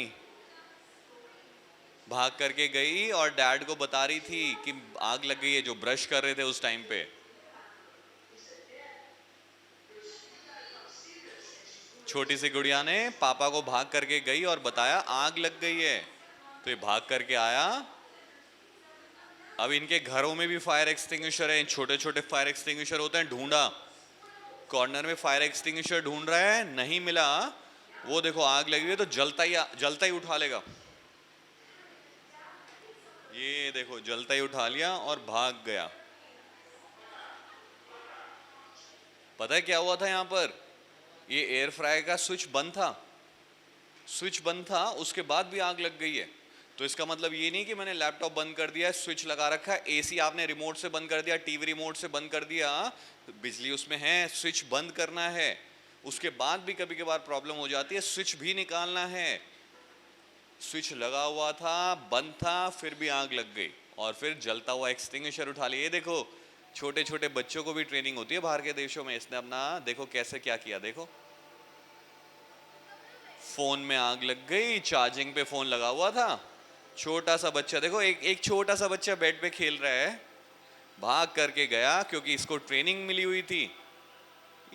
भाग करके गई और डैड को बता रही थी कि आग लग गई है, जो ब्रश कर रहे थे उस टाइम पे। छोटी सी गुड़िया ने पापा को भाग करके गई और बताया आग लग गई है, तो ये भाग करके आया। अब इनके घरों में भी फायर एक्सटिंग्विशर है, छोटे छोटे फायर एक्सटिंग्विशर होते हैं। ढूंढा, कॉर्नर में फायर एक्सटिंग्विशर ढूंढ रहा है, नहीं मिला। वो देखो आग लगी हुई है तो जलता ही उठा लेगा। ये देखो जलता ही उठा लिया और भाग गया। पता है क्या हुआ था यहाँ पर? ये एयर फ्रायर का स्विच बंद था, स्विच बंद था, उसके बाद भी आग लग गई है। तो इसका मतलब ये नहीं कि मैंने लैपटॉप बंद कर दिया, स्विच लगा रखा है, एसी आपने रिमोट से बंद कर दिया, टीवी रिमोट से बंद कर दिया, बिजली उसमें है, स्विच बंद करना है, उसके बाद भी कभी कभार प्रॉब्लम हो जाती है, स्विच भी निकालना है। स्विच लगा हुआ था, बंद था, फिर भी आग लग गई और फिर जलता हुआ एक्सटिंग्विशर उठा लिया। ये देखो छोटे छोटे बच्चों को भी ट्रेनिंग होती है बाहर के देशों में। इसने अपना देखो कैसे क्या किया, देखो फोन में आग लग गई, चार्जिंग पे फोन लगा हुआ था। छोटा सा बच्चा देखो, एक छोटा सा बच्चा बेड पे खेल रहा है, भाग करके गया क्योंकि इसको ट्रेनिंग मिली हुई थी।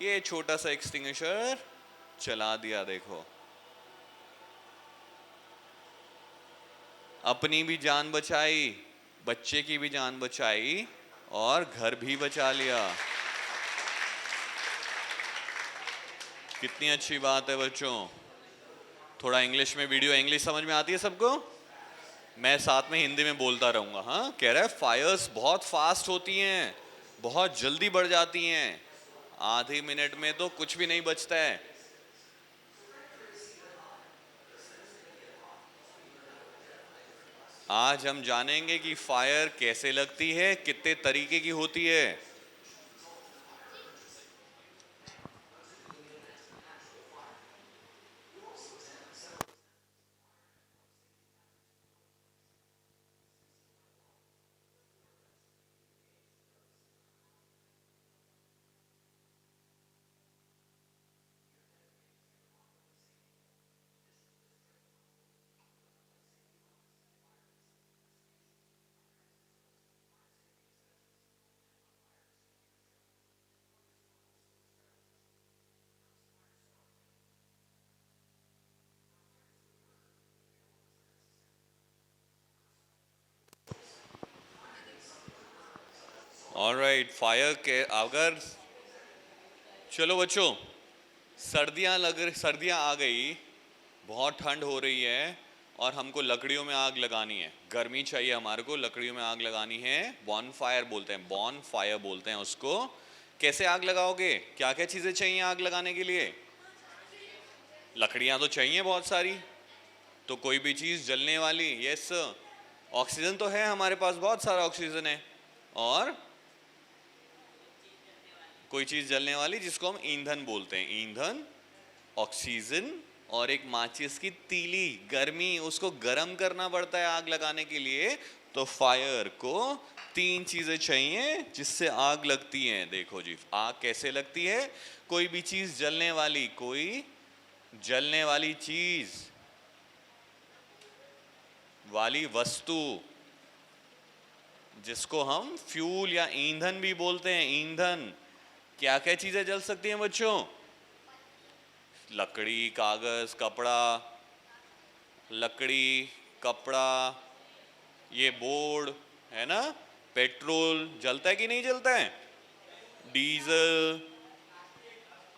ये छोटा सा एक्सटिंग्विशर चला दिया। देखो अपनी भी जान बचाई, बच्चे की भी जान बचाई और घर भी बचा लिया। कितनी अच्छी बात है बच्चों। थोड़ा इंग्लिश में वीडियो, इंग्लिश समझ में आती है सबको? मैं साथ में हिंदी में बोलता रहूंगा। हाँ, कह रहा है फायर्स बहुत फास्ट होती हैं, बहुत जल्दी बढ़ जाती हैं, आधे मिनट में तो कुछ भी नहीं बचता है। आज हम जानेंगे कि फायर कैसे लगती है, कितने तरीके की होती है। ऑलराइट, फायर के अगर, चलो बच्चों, सर्दियां आ गई, बहुत ठंड हो रही है, और हमको लकड़ियों में आग लगानी है, गर्मी चाहिए हमारे को, लकड़ियों में आग लगानी है, बॉन फायर बोलते हैं, बॉन फायर बोलते हैं उसको। कैसे आग लगाओगे, क्या क्या चीजें चाहिए आग लगाने के लिए? लकड़ियां तो चाहिए बहुत सारी, तो कोई भी चीज जलने वाली, यस। ऑक्सीजन तो है हमारे पास, बहुत सारा ऑक्सीजन है, और कोई चीज जलने वाली जिसको हम ईंधन बोलते हैं, ईंधन, ऑक्सीजन, और एक माचिस की तीली, गर्मी, उसको गर्म करना पड़ता है आग लगाने के लिए। तो फायर को तीन चीजें चाहिए जिससे आग लगती है। देखो जी, आग कैसे लगती है? कोई भी चीज जलने वाली, कोई जलने वाली चीज वाली वस्तु, जिसको हम फ्यूल या ईंधन भी बोलते हैं, ईंधन। क्या क्या चीजें जल सकती हैं बच्चों? लकड़ी, कागज, कपड़ा, लकड़ी, कपड़ा, ये बोर्ड है ना, पेट्रोल जलता है कि नहीं जलता है, डीजल,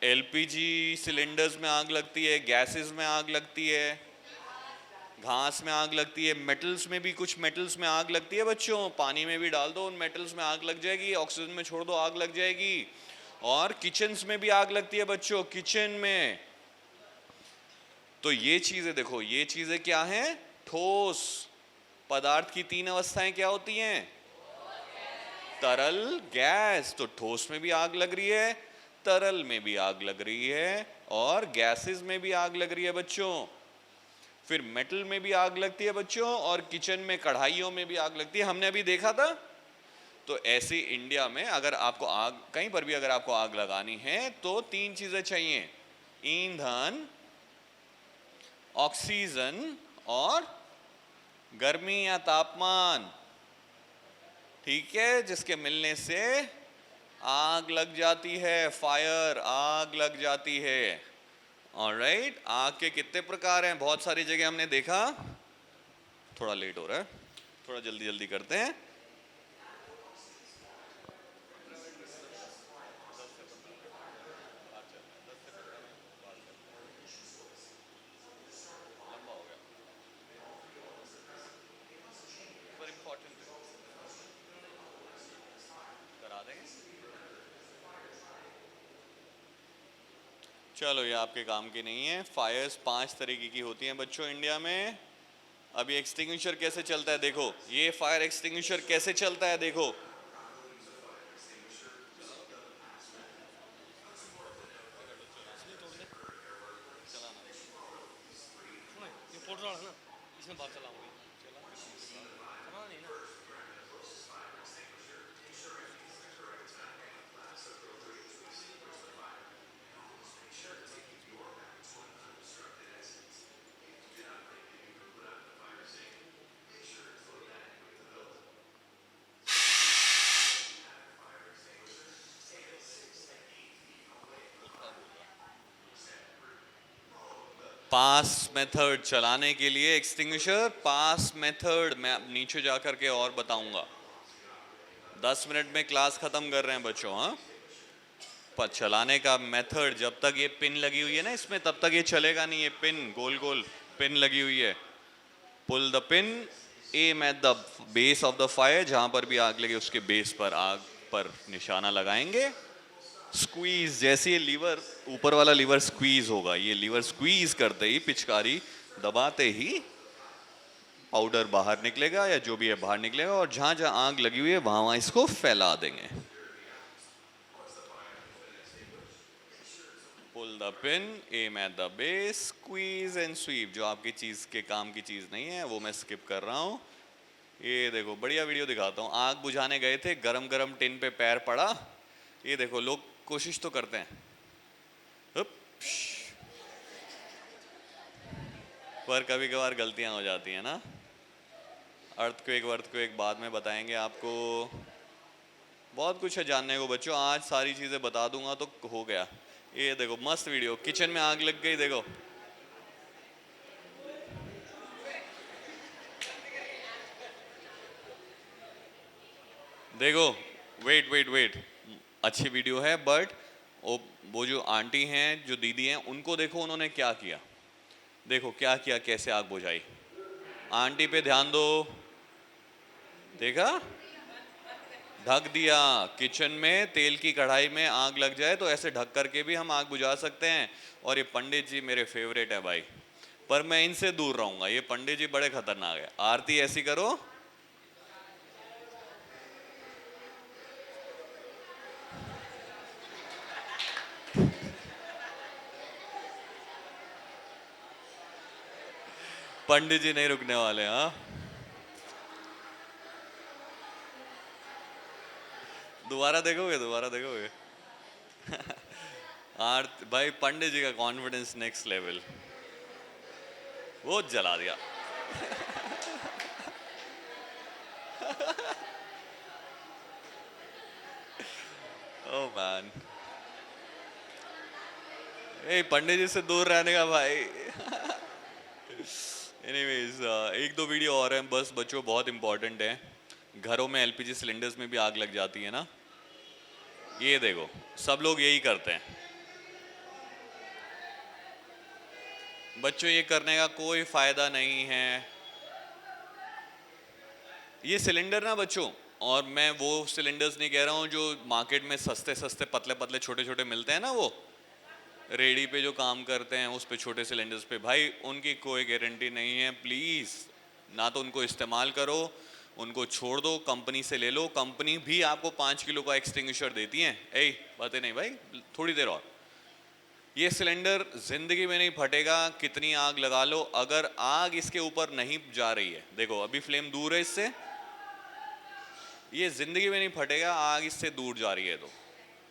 एलपीजी सिलेंडर्स में आग लगती है, गैसेस में आग लगती है, घास में आग लगती है, मेटल्स में भी, कुछ मेटल्स में आग लगती है बच्चों, पानी में भी डाल दो उन मेटल्स में आग लग जाएगी, ऑक्सीजन में छोड़ दो आग लग जाएगी। और किचन्स में भी आग लगती है बच्चों, किचन में। तो ये चीजें देखो, ये चीजें क्या हैं? ठोस पदार्थ की तीन अवस्थाएं क्या होती हैं? तरल, गैस। तो ठोस में भी आग लग रही है, तरल में भी आग लग रही है, और गैसेस में भी आग लग रही है बच्चों। फिर मेटल में भी आग लगती है बच्चों, और किचन में कढ़ाइयों में भी आग लगती है, हमने अभी देखा था। तो ऐसे इंडिया में अगर आपको आग, कहीं पर भी अगर आपको आग लगानी है तो तीन चीजें चाहिए, ईंधन, ऑक्सीजन, और गर्मी या तापमान। ठीक है, जिसके मिलने से आग लग जाती है, फायर, आग लग जाती है। ऑलराइट, आग के कितने प्रकार हैं? बहुत सारी जगह हमने देखा। थोड़ा लेट हो रहा है, थोड़ा जल्दी जल्दी करते हैं। चलो, ये आपके काम की नहीं है। फायर्स 5 तरीके की होती हैं बच्चों इंडिया में। अभी एक्सटिंग्विशर कैसे चलता है देखो, ये फायर एक्सटिंग्विशर कैसे चलता है देखो। पास मेथड चलाने के लिए एक्सटिंग्विशर, पास मेथड मैं नीचे जाकर के और बताऊंगा। 10 मिनट में क्लास खत्म कर रहे हैं बच्चों। हाँ, पर चलाने का मेथड, जब तक ये पिन लगी हुई है ना इसमें, तब तक ये चलेगा नहीं। ये पिन, गोल गोल पिन लगी हुई है। Pull the pin, aim at the base of the fire, जहां पर भी आग लगे उसके बेस पर आग पर निशाना लगाएंगे। स्क्वीज, जैसे ये लीवर, ऊपर वाला लीवर स्क्वीज होगा, ये लीवर स्क्वीज करते ही, पिचकारी दबाते ही पाउडर बाहर निकलेगा, या जो भी है बाहर निकलेगा, और जहां जहां आग लगी हुई है वहां वहां इसको फैला देंगे। Pull the pin, aim at the base, squeeze and sweep. जो आपकी चीज के काम की चीज नहीं है वो मैं स्किप कर रहा हूं। ये देखो, बढ़िया वीडियो दिखाता हूँ। आग बुझाने गए थे, गरम गरम टिन पे पैर पड़ा। ये देखो, लोग कोशिश तो करते हैं, पर कभी कभार गलतियां हो जाती हैं ना। अर्थक्वेक बाद में बताएंगे आपको। बहुत कुछ है जानने को बच्चों, आज सारी चीजें बता दूंगा तो हो गया। ये देखो, मस्त वीडियो, किचन में आग लग गई, देखो। देखो, वेट वेट वेट, अच्छी वीडियो है, बट वो जो आंटी हैं, जो दीदी हैं, उनको देखो उन्होंने क्या किया। देखो क्या किया, कैसे आग बुझाई। आंटी पे ध्यान दो, देखा, ढक दिया। किचन में तेल की कढ़ाई में आग लग जाए तो ऐसे ढक करके भी हम आग बुझा सकते हैं। और ये पंडित जी मेरे फेवरेट है भाई, पर मैं इनसे दूर रहूंगा, ये पंडित जी बड़े खतरनाक है। आरती ऐसी करो, पंडित जी नहीं रुकने वाले। हाँ, दोबारा देखोगे, दोबारा देखोगे। आरती भाई, पंडित जी का कॉन्फिडेंस नेक्स्ट लेवल, वो जला दिया। ओ मैन, ए पंडित जी से दूर रहने का भाई। एनीवेज, एक दो वीडियो और हैं बस बच्चों, बहुत इंपॉर्टेंट है। घरों में एलपीजी सिलेंडर्स में भी आग लग जाती है ना, ये देखो, सब लोग यही करते हैं बच्चों, ये करने का कोई फायदा नहीं है। ये सिलेंडर ना बच्चों, और मैं वो सिलेंडर्स नहीं कह रहा हूँ जो मार्केट में सस्ते सस्ते पतले पतले छोटे छोटे मिलते हैं ना, वो रेडी पे जो काम करते हैं उस पे छोटे सिलेंडर्स पे, भाई उनकी कोई गारंटी नहीं है। प्लीज़ ना तो उनको इस्तेमाल करो, उनको छोड़ दो, कंपनी से ले लो। कंपनी भी आपको 5 किलो का एक्सटिंग्विशर देती है। ए बातें नहीं भाई, थोड़ी देर और। ये सिलेंडर जिंदगी में नहीं फटेगा, कितनी आग लगा लो, अगर आग इसके ऊपर नहीं जा रही है, देखो अभी फ्लेम दूर है इससे, ये जिंदगी में नहीं फटेगा, आग इससे दूर जा रही है। तो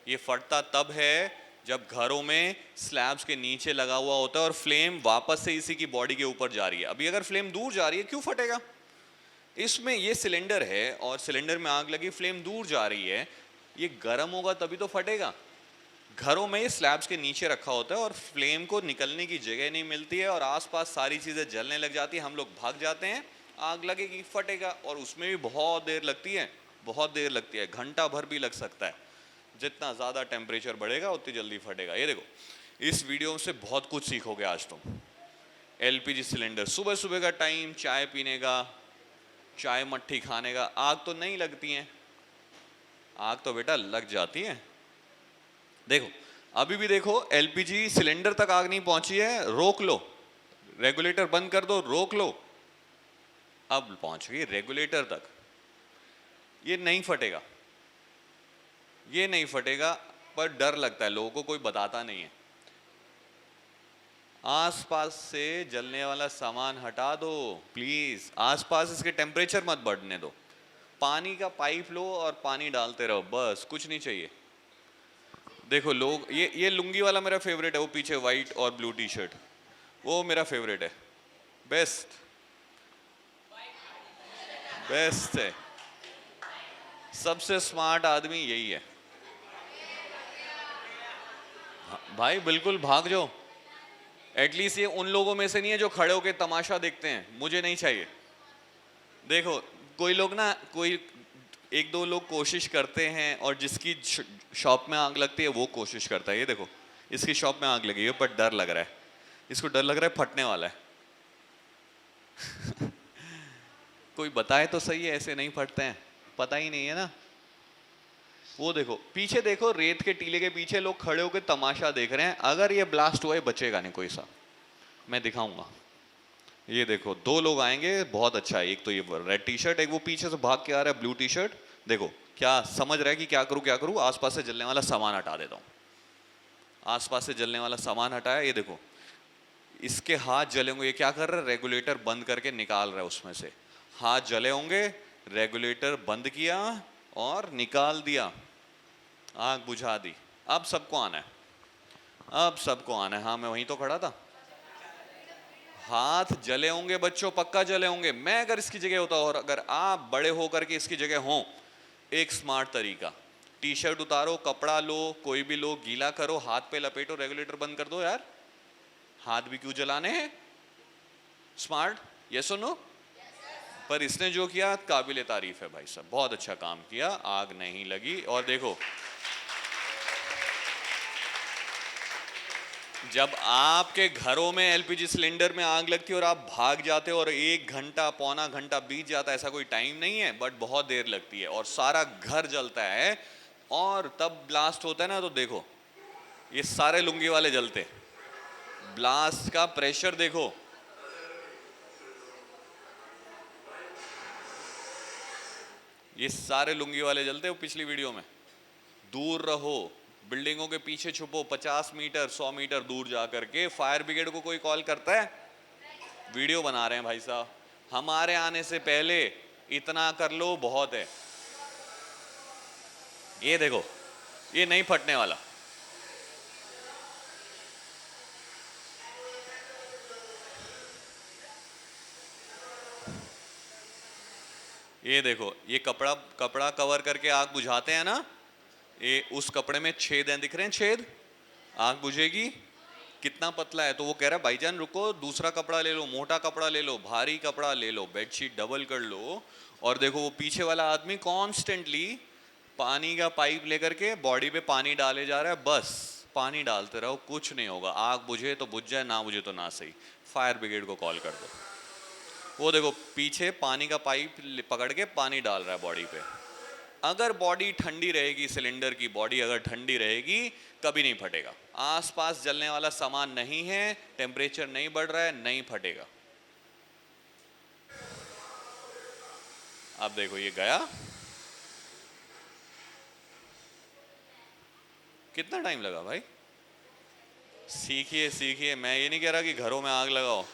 ये फटता तब है जब घरों में स्लैब्स के नीचे लगा हुआ होता है और फ्लेम वापस से इसी की बॉडी के ऊपर जा रही है। अभी अगर फ्लेम दूर जा रही है, क्यों फटेगा? इसमें ये सिलेंडर है और सिलेंडर में आग लगी, फ्लेम दूर जा रही है, ये गर्म होगा तभी तो फटेगा। घरों में ये स्लैब्स के नीचे रखा होता है और फ्लेम को निकलने की जगह नहीं मिलती है और आसपास सारी चीज़ें जलने लग जाती है, हम लोग भाग जाते हैं, आग लगेगी, फटेगा, और उसमें भी बहुत देर लगती है, बहुत देर लगती है, घंटा भर भी लग सकता है। जितना ज़्यादा टेम्परेचर बढ़ेगा उतनी जल्दी फटेगा। ये देखो, इस वीडियो से बहुत कुछ सीखोगे आज तुम। एलपीजी सिलेंडर, सुबह सुबह का टाइम, चाय पीने का, चाय मट्ठी खाने का, आग तो नहीं लगती है, आग तो बेटा लग जाती है। देखो अभी भी देखो, एलपीजी सिलेंडर तक आग नहीं पहुंची है, रोक लो, रेगुलेटर बंद कर दो, रोक लो, अब पहुंच गई रेगुलेटर तक। ये नहीं फटेगा, ये नहीं फटेगा, पर डर लगता है लोगों को, कोई बताता नहीं है। आसपास से जलने वाला सामान हटा दो प्लीज, आसपास इसके टेम्परेचर मत बढ़ने दो। पानी का पाइप लो और पानी डालते रहो, बस, कुछ नहीं चाहिए। देखो लोग, ये लुंगी वाला मेरा फेवरेट है, वो पीछे व्हाइट और ब्लू टी शर्ट, वो मेरा फेवरेट है, बेस्ट, बेस्ट है, सबसे स्मार्ट आदमी यही है भाई, बिल्कुल भाग जाओ। एटलीस्ट ये उन लोगों में से नहीं है जो खड़े होकर तमाशा देखते हैं, मुझे नहीं चाहिए। देखो कोई लोग ना, कोई एक दो लोग कोशिश करते हैं और जिसकी शॉप में आग लगती है वो कोशिश करता है। ये देखो, इसकी शॉप में आग लगी है पर डर लग रहा है, इसको डर लग रहा है फटने वाला है। कोई बताए तो सही है, ऐसे नहीं फटते हैं, पता ही नहीं है ना। वो देखो पीछे, देखो रेत के टीले के पीछे लोग खड़े होकर तमाशा देख रहे हैं। अगर ये ब्लास्ट हुआ है, बचेगा नहीं कोई सा, मैं दिखाऊंगा। ये देखो दो लोग आएंगे, बहुत अच्छा है, एक तो ये रेड टी शर्ट, एक वो पीछे से भाग के आ रहा है ब्लू टी शर्ट। देखो क्या समझ रहा है कि क्या करूं क्या करूं, आसपास से जलने वाला सामान हटा देता हूं, आसपास से जलने वाला सामान हटाया। ये देखो इसके हाथ जले होंगे, ये क्या कर रहा है, रेगुलेटर बंद करके निकाल रहा है उसमें से, हाथ जले होंगे, रेगुलेटर बंद किया और निकाल दिया, आग बुझा दी। अब सबको आना है, अब सबको आना है। हाँ मैं वहीं तो खड़ा था। हाथ जले होंगे बच्चों, पक्का जले होंगे। मैं अगर इसकी जगह होता और अगर आप बड़े होकर के इसकी जगह हो, एक स्मार्ट तरीका, टी शर्ट उतारो, कपड़ा लो, कोई भी लो, गीला करो, हाथ पे लपेटो, रेगुलेटर बंद कर दो। यार हाथ भी क्यों जलाने हैं, स्मार्ट, यस और नो? पर इसने जो किया काबिले तारीफ है भाई साहब, बहुत अच्छा काम किया, आग नहीं लगी। और देखो जब आपके घरों में एलपीजी सिलेंडर में आग लगती है और आप भाग जाते हो और 1 घंटा पौना घंटा बीत जाता है, ऐसा कोई टाइम नहीं है, बट बहुत देर लगती है और सारा घर जलता है और तब ब्लास्ट होता है ना, तो देखो ये सारे लुंगी वाले जलते, ब्लास्ट का प्रेशर देखो। ये सारे लुंगी वाले जलते हो पिछली वीडियो में। दूर रहो, बिल्डिंगों के पीछे छुपो, 50 मीटर 100 मीटर दूर जा करके। फायर ब्रिगेड को कोई कॉल करता है? वीडियो बना रहे हैं भाई साहब, हमारे आने से पहले इतना कर लो, बहुत है। ये देखो, ये नहीं फटने वाला। ये देखो, ये कपड़ा कपड़ा कवर करके आग बुझाते हैं ना, ये उस कपड़े में छेद हैं, दिख रहे हैं छेद, आग बुझेगी। कितना पतला है, तो वो कह रहा है भाईजान रुको, दूसरा कपड़ा ले लो, मोटा कपड़ा ले लो, भारी कपड़ा ले लो, बेडशीट डबल कर लो। और देखो वो पीछे वाला आदमी कॉन्स्टेंटली पानी का पाइप लेकर के बॉडी पे पानी डाले जा रहा है, बस पानी डालते रहो, कुछ नहीं होगा। आग बुझे तो बुझ जाए, ना बुझे तो ना सही, फायर ब्रिगेड को कॉल कर दो। वो देखो पीछे पानी का पाइप पकड़ के पानी डाल रहा है बॉडी पे। अगर बॉडी ठंडी रहेगी, सिलेंडर की बॉडी अगर ठंडी रहेगी, कभी नहीं फटेगा। आसपास जलने वाला सामान नहीं है, टेम्परेचर नहीं बढ़ रहा है, नहीं फटेगा। अब देखो ये गया, कितना टाइम लगा भाई। सीखिए सीखिए, मैं ये नहीं कह रहा कि घरों में आग लगाओ।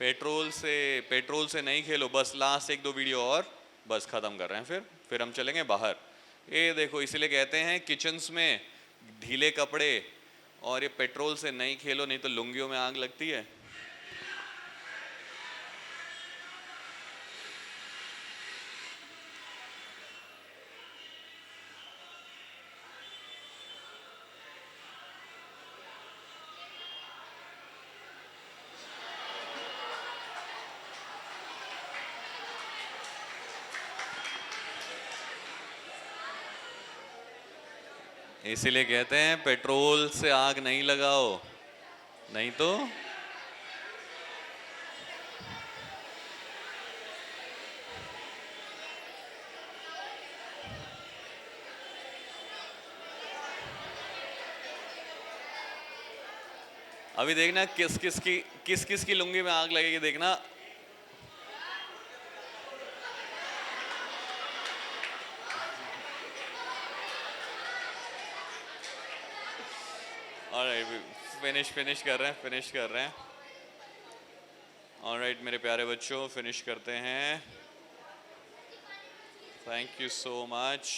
पेट्रोल से नहीं खेलो, बस लास्ट 1-2 वीडियो और बस खत्म कर रहे हैं, फिर हम चलेंगे बाहर। ये देखो, इसीलिए कहते हैं किचन्स में ढीले कपड़े, और ये पेट्रोल से नहीं खेलो, नहीं तो लुंगियों में आग लगती है। इसीलिए कहते हैं पेट्रोल से आग नहीं लगाओ, नहीं तो अभी देखना किस किस की लुंगी में आग लगेगी, देखना। ऑलराइट, फिनिश कर रहे हैं। ऑलराइट मेरे प्यारे बच्चों, फिनिश करते हैं। Thank you so much.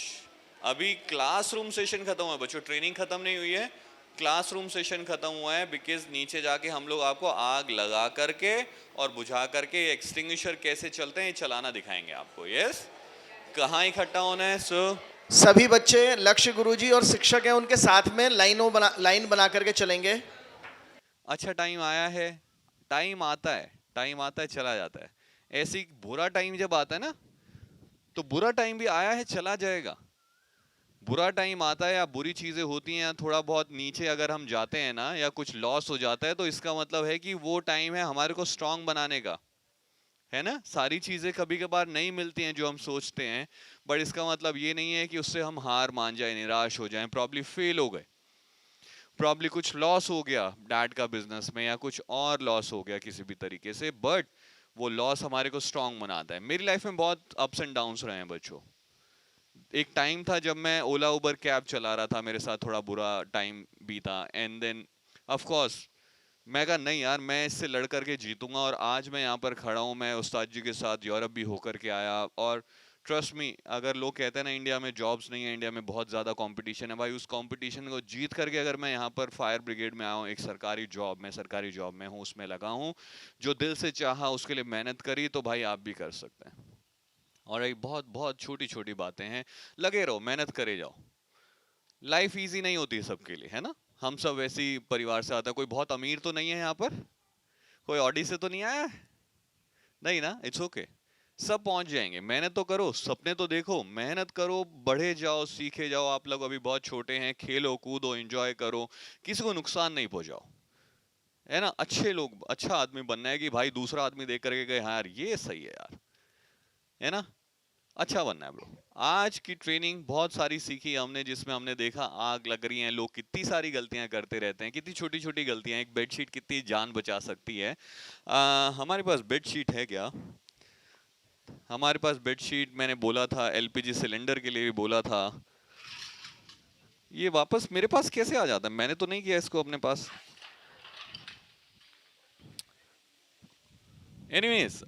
अभी क्लासरूम सेशन खत्म हुआ बच्चों, ट्रेनिंग खत्म नहीं हुई है, क्लासरूम सेशन खत्म हुआ है। बिकॉज नीचे जाके हम लोग आपको आग लगा करके और बुझा करके एक्सटिंग्विशर कैसे चलते हैं ये चलाना दिखाएंगे आपको। यस, कहाँ इकट्ठा होना है? सभी बच्चे, लक्ष्य गुरुजी और शिक्षक हैं उनके साथ में लाइन बना करके चलेंगे। अच्छा टाइम आया है, टाइम आता है चला जाता है। ऐसी बुरा टाइम जब आता है ना, तो बुरा टाइम भी आया है चला जाएगा। बुरा टाइम आता है या बुरी चीजें होती हैं, थोड़ा बहुत नीचे अगर हम जाते हैं ना, या कुछ लॉस हो जाता है, तो इसका मतलब है कि वो टाइम है हमारे को स्ट्रांग बनाने का, है ना। सारी चीजें कभी कभार नहीं मिलती हैं जो हम सोचते हैं, बट इसका मतलब ये नहीं है कि उससे हम हार मान जाए, निराश हो जाएं, प्रॉब्ली फेल हो गए, प्रॉब्ली कुछ लॉस हो गया डैड का बिजनेस में, या कुछ और लॉस हो गया किसी भी तरीके से, बट वो लॉस हमारे को स्ट्रांग बनाता है। मेरी लाइफ में बहुत अप्स एंड डाउन्स रहे हैं बच्चों। एक टाइम था जब मैं ओला उबर कैब चला रहा था, मेरे साथ थोड़ा बुरा टाइम बीता, एंड देन ऑफ कोर्स मैं कहा नहीं यार, मैं इससे लड़ करके जीतूंगा, और आज मैं यहाँ पर खड़ा हूँ। मैं उस्ताद जी के साथ यूरोप भी होकर के आया, और ट्रस्ट मी, अगर लोग कहते हैं ना इंडिया में जॉब्स नहीं है, इंडिया में बहुत ज़्यादा कंपटीशन है, भाई उस कंपटीशन को जीत करके अगर मैं यहाँ पर फायर ब्रिगेड में आया हूँ, एक सरकारी जॉब में हूँ, उसमें लगा हूँ, जो दिल से चाहा, उसके लिए मेहनत करी, तो भाई आप भी कर सकते हैं। और एक बहुत बहुत छोटी छोटी बातें हैं, लगे रहो, मेहनत करे जाओ। लाइफ इजी नहीं होती सबके लिए, है ना। हम सब वैसी परिवार से आते हैं, कोई बहुत अमीर तो नहीं है यहाँ पर, कोई ऑडी से तो नहीं आया है? नहीं ना, इट्स ओके। सब पहुंच जाएंगे। मेहनत तो करो, सपने तो देखो, मेहनत करो, बढ़े जाओ, सीखे जाओ। आप लोग अभी बहुत छोटे हैं, खेलो कूदो, एंजॉय करो, किसी को नुकसान नहीं पहुंचाओ, है ना। अच्छे लोग, अच्छा आदमी बनना है कि भाई दूसरा आदमी देख करके कहे हाँ यार ये सही है यार, है ना। अच्छा बनना है ब्रो। आज की ट्रेनिंग बहुत सारी सीखी हमने, जिसमें हमने देखा आग लग रही है, लोग कितनी सारी गलतियां करते रहते हैं, कितनी छोटी छोटी गलतियां, एक बेडशीट कितनी जान बचा सकती है। हमारे पास बेडशीट है क्या? हमारे पास बेडशीट, मैंने बोला था एलपीजी सिलेंडर के लिए भी बोला था। ये वापस मेरे पास कैसे आ जाता है? मैंने तो नहीं किया इसको अपने पास। एनीवेज,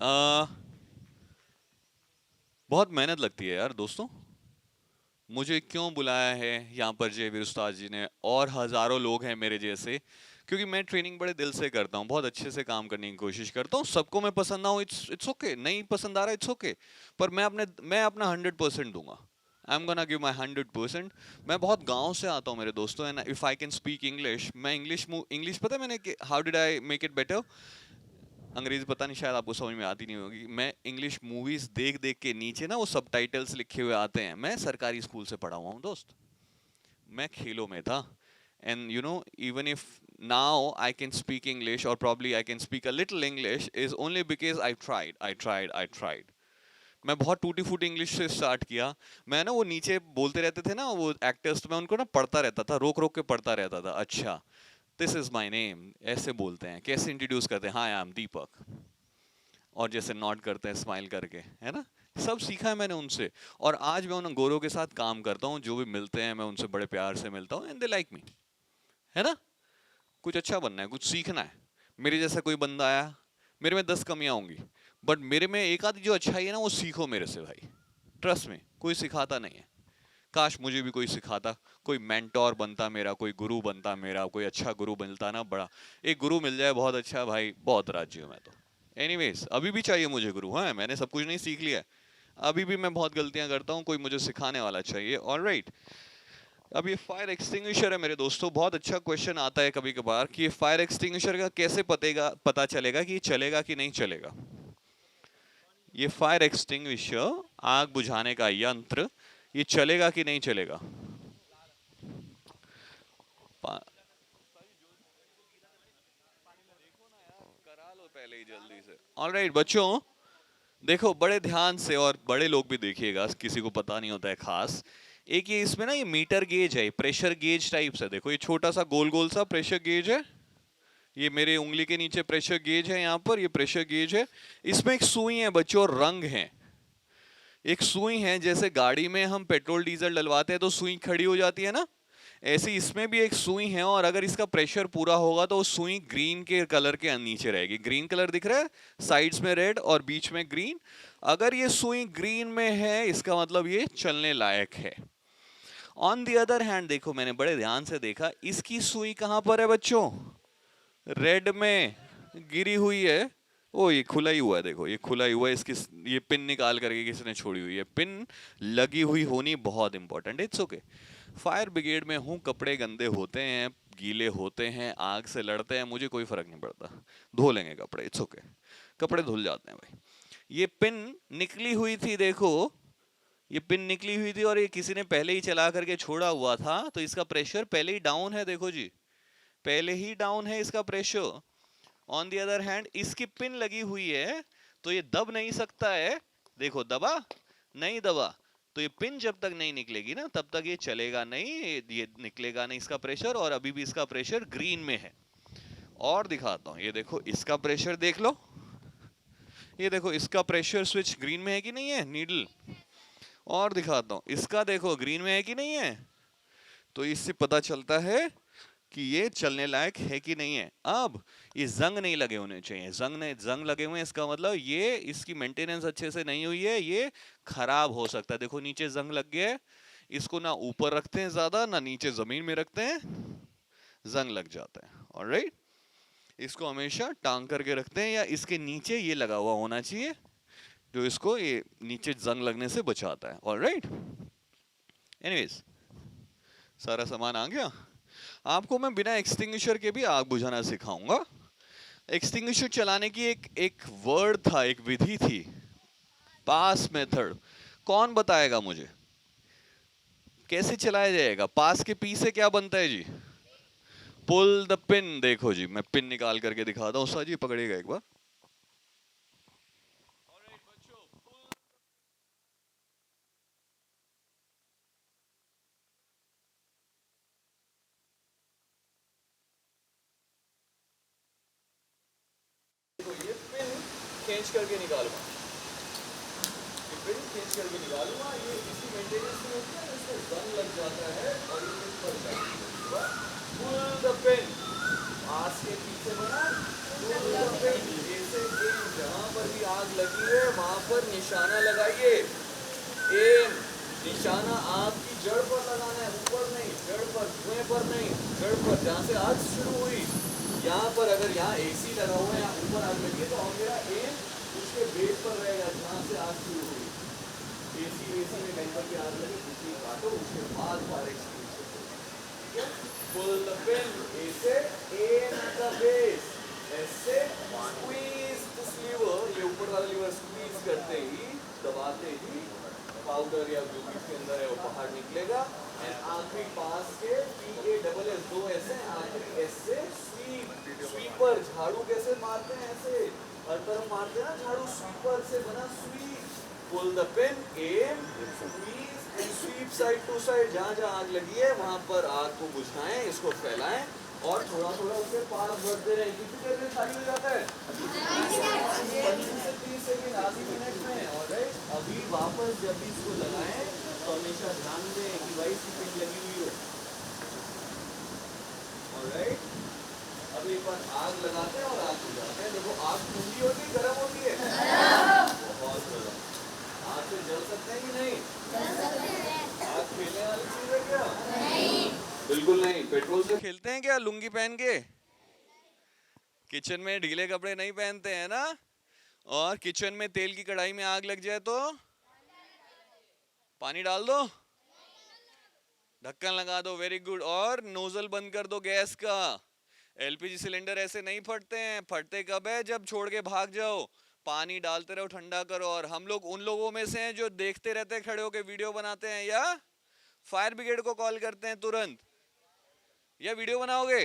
बहुत मेहनत लगती है यार दोस्तों। मुझे क्यों बुलाया है यहाँ पर जयवीर उस्ताद जी ने, और हजारों लोग हैं मेरे जैसे, क्योंकि मैं ट्रेनिंग बड़े दिल से करता हूँ, बहुत अच्छे से काम करने की कोशिश करता हूँ। सबको मैं पसंद ना हो, इट्स ओके, नहीं पसंद आ रहा इट्स ओके, पर मैं अपना 100% दूंगा। I am gonna give my 100%। मैं बहुत गांव से आता हूँ मेरे दोस्तों, and if I can speak English, मैं इंग्लिश पता है मैंने how did I make it better. अंग्रेजी पता नहीं, शायद आपको समझ में आती नहीं होगी। मैं इंग्लिश मूवीज देख देख के, नीचे ना वो सबटाइटल्स लिखे हुए आते हैं, मैं सरकारी स्कूल से पढ़ा हुआ हूँ दोस्त, मैं खेलों में था। And you know, even if now I can speak English, और probably I can speak a little English, is only because I tried. मैं बहुत टूटी फूटी इंग्लिश से स्टार्ट किया। मैं ना, वो नीचे बोलते रहते थे ना वो एक्टर्स, तो मैं उनको ना पढ़ता रहता था, रोक रोक के पढ़ता रहता था। अच्छा, दिस इज माई नेम, ऐसे बोलते हैं, कैसे इंट्रोड्यूस करते हैं, हाँ आई एम दीपक, और जैसे नॉट करते हैं स्माइल करके, है ना। सब सीखा है मैंने उनसे, और आज मैं उन गोरों के साथ काम करता हूँ, जो भी मिलते हैं मैं उनसे बड़े प्यार से मिलता हूँ, एंड दे लाइक मी, है ना। कुछ अच्छा बनना है, कुछ सीखना है। मेरे जैसा कोई बंदा आया, मेरे में 10 कमियां होंगी, बट मेरे में एक आधी जो अच्छाई है ना, वो सीखो मेरे से भाई। ट्रस्ट में, कोई सिखाता नहीं है। काश मुझे भी कोई सिखाता, कोई मेंटोर बनता मेरा, कोई गुरु बनता मेरा, कोई अच्छा गुरु मिलता ना, बड़ा एक गुरु मिल जाए बहुत अच्छा भाई, बहुत राजी हूं मैं तो। एनीवेज, अभी भी चाहिए मुझे गुरु, हाँ मैंने सब कुछ नहीं सीख लिया है, अभी भी मैं बहुत गलतियां करता हूँ, कोई मुझे सिखाने वाला चाहिए। ऑलराइट, अब ये फायर एक्सटिंग्विशर है मेरे दोस्तों। बहुत अच्छा क्वेश्चन आता है कभी कभार कि ये फायर एक्सटिंग्विशर का कैसे पता चलेगा कि ये चलेगा कि नहीं चलेगा। ये फायर एक्सटिंग्विशर, आग बुझाने का यंत्र, ये चलेगा कि नहीं चलेगा। करा लो पहले ही जल्दी से। ऑलराइट बच्चों, देखो बड़े ध्यान से, और बड़े लोग भी देखिएगा, किसी को पता नहीं होता है खास। एक ये इसमें ना, ये मीटर गेज है, प्रेशर गेज टाइप से। देखो ये छोटा सा गोल गोल सा प्रेशर गेज है, ये मेरे उंगली के नीचे प्रेशर गेज है, यहाँ पर ये प्रेशर गेज है। इसमें एक सुई है बच्चों, और रंग है। एक सुई है, जैसे गाड़ी में हम पेट्रोल डीजल डलवाते हैं तो सुई खड़ी हो जाती है ना, ऐसे इसमें भी एक सुई है, और अगर इसका प्रेशर पूरा होगा तो सुई ग्रीन के कलर के नीचे रहेगी। ग्रीन कलर दिख रहा है, साइड्स में रेड और बीच में ग्रीन। अगर ये सुई ग्रीन में है, इसका मतलब ये चलने लायक है। ऑन दी अदर हैंड, देखो मैंने बड़े ध्यान से देखा, इसकी सुई कहां पर है बच्चों, रेड में गिरी हुई है। ओ ये खुला ही हुआ है, देखो ये खुला ही हुआ है, इसकी ये पिन निकाल करके किसी ने छोड़ी हुई है। पिन लगी हुई होनी बहुत इंपॉर्टेंट है। इट्स ओके, फायर ब्रिगेड में हूँ, कपड़े गंदे होते हैं, गीले होते हैं, आग से लड़ते हैं, मुझे कोई फर्क नहीं पड़ता, धो लेंगे कपड़े, इट्स ओके, कपड़े धुल जाते हैं भाई। ये पिन निकली हुई थी, देखो ये पिन निकली हुई थी, और ये किसी ने पहले ही चला करके छोड़ा हुआ था, तो इसका प्रेशर पहले ही डाउन है, देखो जी पहले ही डाउन है इसका pressure. On the other hand, इसकी पिन लगी हुई है, तो ये दब नहीं सकता है, देखो दबा नहीं दबा, तो ये पिन जब तक नहीं निकलेगी ना, तब तक ये चलेगा नहीं, ये निकलेगा नहीं इसका प्रेशर, और अभी भी इसका प्रेशर ग्रीन में है। और दिखाता हूं, ये देखो इसका प्रेशर देख लो, ये देखो इसका प्रेशर स्विच ग्रीन में है कि नहीं है, नीडल। और दिखाता हूं, इसका देखो ग्रीन में है कि नहीं है, तो इससे पता चलता है कि ये चलने लायक है कि नहीं है। अब ये जंग नहीं लगे होने चाहिए, जंग लगे हुए हैं, इसका मतलब ये इसकी मेंटेनेंस अच्छे से नहीं हुई है, ये खराब हो सकता है। देखो नीचे जंग लग गया है, इसको ना ऊपर रखते हैं ज्यादा, ना नीचे जमीन में रखते हैं, जंग लग जाता है। ऑलराइट, इसको हमेशा टांग करके रखते हैं, या इसके नीचे ये लगा हुआ होना चाहिए, जो इसको ये नीचे जंग लगने से बचाता है। ऑलराइट, एनीवेज सारा सामान आ गया। आपको मैं बिना एक्सटिंग्विशर के भी आग बुझाना सिखाऊंगा। एक्सटिंग्विशर चलाने की एक वर्ड था, एक विधि थी, पास मेथड कौन बताएगा मुझे, कैसे चलाया जाएगा? पास के पी से क्या बनता है जी? पुल द पिन। देखो जी, मैं पिन निकाल करके दिखाता हूँ, सर जी पकड़िएगा एक बार। ये पिन खींच करके निकालूंगा, ये पिन खींच करके निकालूंगा, ये इसी मेंटेनेंस में होता है, इसको जंग लग जाता है और ये पिन फट जाता है। पुल द पिन, आस के पीछे बना पुल द पिन, जैसे जहां पर भी आग लगी है वहां पर निशाना लगाइए। एम, निशाना आग की जड़ पर लगाना है, ऊपर नहीं, जड़ पर, धुएं पर नहीं, जड़ पर, जहां से आग शुरू हुई। यहाँ पर अगर यहाँ एसी लगा हुआ है, यहाँ ऊपर आग लगी है, तो मेरा एम उसके बेस पर रहेगा जहाँ से आग शुरू हुई। एसी में कहीं पर भी आग लगी, उसी काटो, उसके बाद fire extinguisher. Pull the pin, ऐसे एम एट द बेस, ऐसे स्क्वीज दिस लीवर, ये ऊपर वाला लीवर स्क्वीज करते ही, दबाते ही पाउडर या जो भी इसके अंदर है वो बाहर निकलेगा। एंड आखिरी पास के PASS, दो ऐसे, आखिरी एस से स्वीपर, झाड़ू कैसे मारते हैं, ऐसे हर तरफ मारते हैं ना झाड़ू, स्वीपर से बना sweep. Pull the pin, aim, squeeze and sweep side to side, जहाँ जहाँ आग लगी है वहां पर आग को बुझाएं, इसको फैलाएं और थोड़ा थोड़ा उसके पास बढ़ते रहें। कितनी देर में खाली हो जाता है? 25 से 30 सेकंड, आधी मिनट में। और अभी वापस जब भी इसको लगाएं तो हमेशा ध्यान दें कि भाई इसकी पिन लगी हुई हो। ऑलराइट, अब एक बार आग लगाते हैं और आग बुझाते हैं। देखो आग ठंडी होती है, गर्म होती है? बहुत गर्म। आग से जल सकते हैं कि नहीं? आग खेलने वाली चीज है क्या? नहीं, बिल्कुल नहीं। पेट्रोल से खेलते हैं क्या लुंगी पहन के? किचन में ढीले कपड़े नहीं पहनते हैं ना? और किचन में तेल की कढ़ाई में आग लग जाए तो पानी डाल दो, ढक्कन लगा दो, वेरी गुड। और नोजल बंद कर दो गैस का। एलपीजी सिलेंडर ऐसे नहीं फटते हैं, फटते कब है? जब छोड़ के भाग जाओ। पानी डालते रहो, ठंडा करो। और हम लोग उन लोगों में से हैं जो देखते रहते हैं, खड़े होके वीडियो बनाते हैं, या फायर ब्रिगेड को कॉल करते हैं तुरंत, या वीडियो बनाओगे?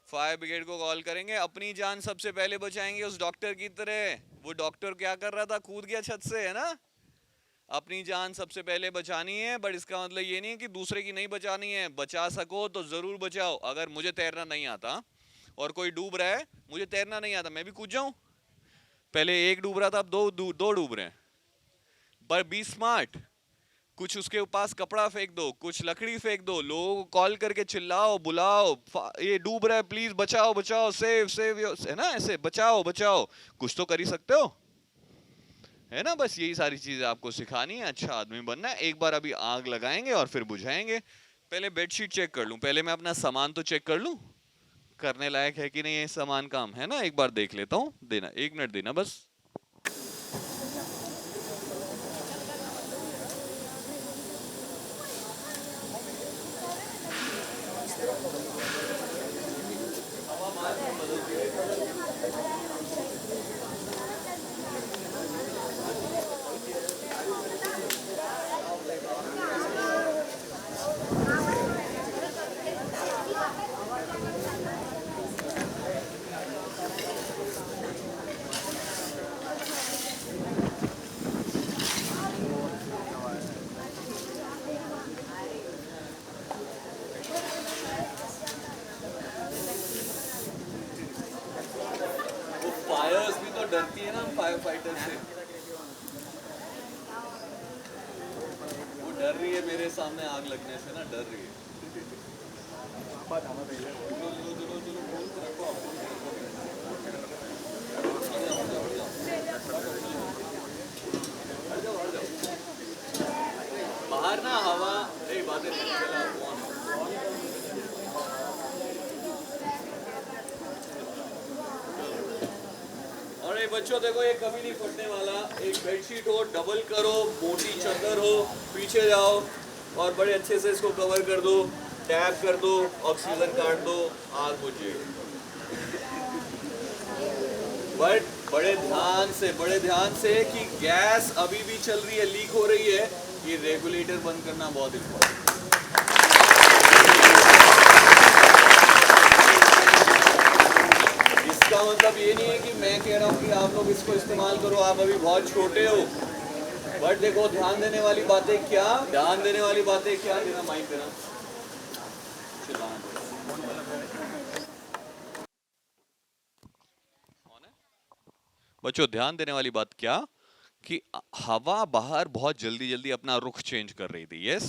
फायर ब्रिगेड को कॉल करेंगे। अपनी जान सबसे पहले बचाएंगे, उस डॉक्टर की तरह। वो डॉक्टर क्या कर रहा था? कूद गया छत से, है ना? अपनी जान सबसे पहले बचानी है, बट इसका मतलब ये नहीं है कि दूसरे की नहीं बचानी है। बचा सको तो जरूर बचाओ। अगर मुझे तैरना नहीं आता और कोई डूब रहा है, मुझे तैरना नहीं आता, मैं भी कूद जाऊं? पहले एक डूब रहा था, अब दो डूब रहे हैं। पर बी स्मार्ट, कुछ उसके पास कपड़ा फेंक दो, कुछ लकड़ी फेंक दो, लोगों को कॉल करके चिल्लाओ, बुलाओ, ये डूब रहा है, प्लीज बचाओ बचाओ, सेव सेव, है ना? ऐसे बचाओ बचाओ, कुछ तो कर ही सकते हो, है ना? बस यही सारी चीजें आपको सिखानी है, अच्छा आदमी बनना है। एक बार अभी आग लगाएंगे और फिर बुझाएंगे। पहले बेडशीट चेक कर लूं, पहले मैं अपना सामान तो चेक कर लूं, करने लायक है कि नहीं ये सामान, काम है ना? एक बार देख लेता हूं, देना 1 मिनट देना बस। फायर्स भी तो डरती है ना फायर फाइटर से। वो डर रही है मेरे सामने आग लगने से ना, डर रही है। बाहर ना हवा नहीं, बातें नहीं चला। और बच्चों देखो, ये कभी नहीं फटने वाला। एक बेडशीट हो, डबल करो, मोटी चादर हो, पीछे जाओ और बड़े अच्छे से इसको कवर कर दो, टैप कर दो, ऑक्सीजन काट दो, आग बुझ जाएगी। बट बड़े ध्यान से कि गैस अभी भी चल रही है, लीक हो रही है, ये रेगुलेटर बंद करना बहुत इम्पोर्टेंट। इसका मतलब ये नहीं है कि मैं कह रहा हूँ कि आप लोग इसको इस्तेमाल करो, आप अभी बहुत छोटे हो। बट देखो ध्यान देने वाली बातें क्या, देना माइक देना। बच्चों ध्यान देने वाली बात क्या कि हवा बाहर बहुत जल्दी जल्दी अपना रुख चेंज कर रही थी, यस।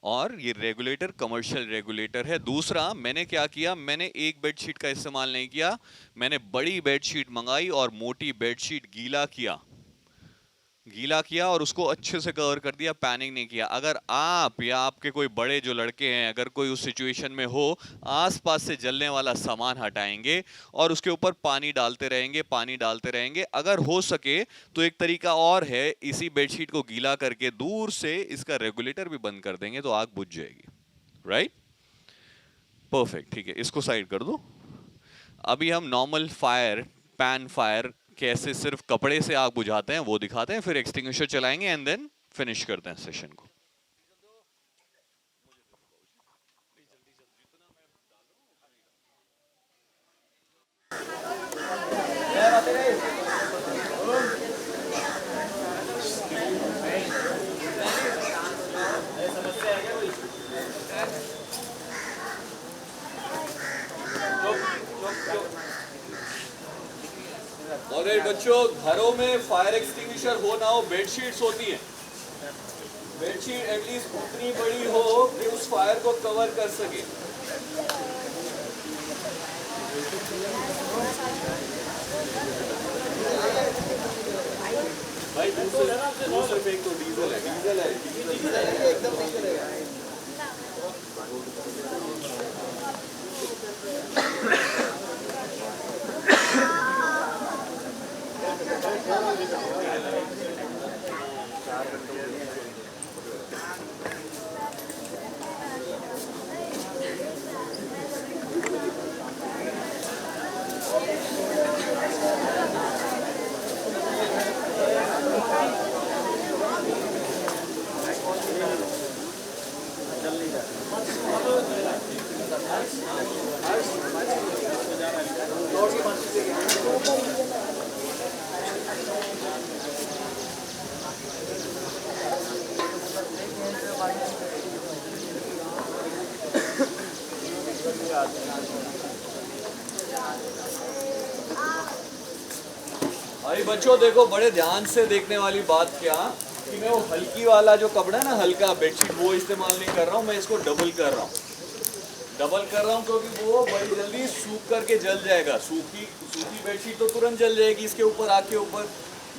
और ये रेगुलेटर कमर्शियल रेगुलेटर है। दूसरा, मैंने क्या किया, मैंने एक बेडशीट का इस्तेमाल नहीं किया, मैंने बड़ी बेडशीट मंगाई और मोटी बेडशीट गीला किया और उसको अच्छे से कवर कर दिया, पैनिक नहीं किया। अगर आप या आपके कोई बड़े जो लड़के हैं, अगर कोई उस सिचुएशन में हो, आसपास से जलने वाला सामान हटाएंगे और उसके ऊपर पानी डालते रहेंगे। अगर हो सके तो एक तरीका और है, इसी बेडशीट को गीला करके दूर से इसका रेगुलेटर भी बंद कर देंगे तो आग बुझ जाएगी। राइट, परफेक्ट, ठीक है, इसको साइड कर दो। अभी हम नॉर्मल फायर, पैन फायर कैसे सिर्फ कपड़े से आग बुझाते हैं वो दिखाते हैं, फिर एक्सटिंग्विशर चलाएंगे एंड देन फिनिश करते हैं सेशन को। और बच्चों, घरों में फायर एक्सटिंग्विशर हो ना हो, बेडशीट्स होती हैं। बेडशीट एटलीस्ट उतनी बड़ी हो कि उस फायर को कवर कर सके। भाई दूसरे फेंक तो डीजल है एकदम नहीं चलेगा। भाई बच्चों देखो, बड़े ध्यान से देखने वाली बात क्या कि मैं वो हल्की वाला जो कपड़ा है ना, हल्का बेडशीट, वो इस्तेमाल नहीं कर रहा हूँ, मैं इसको डबल कर रहा हूँ क्योंकि वो बड़ी जल्दी सूख करके जल जाएगा। सूखी बेडशीट तो तुरंत जल जाएगी इसके ऊपर, आग के ऊपर।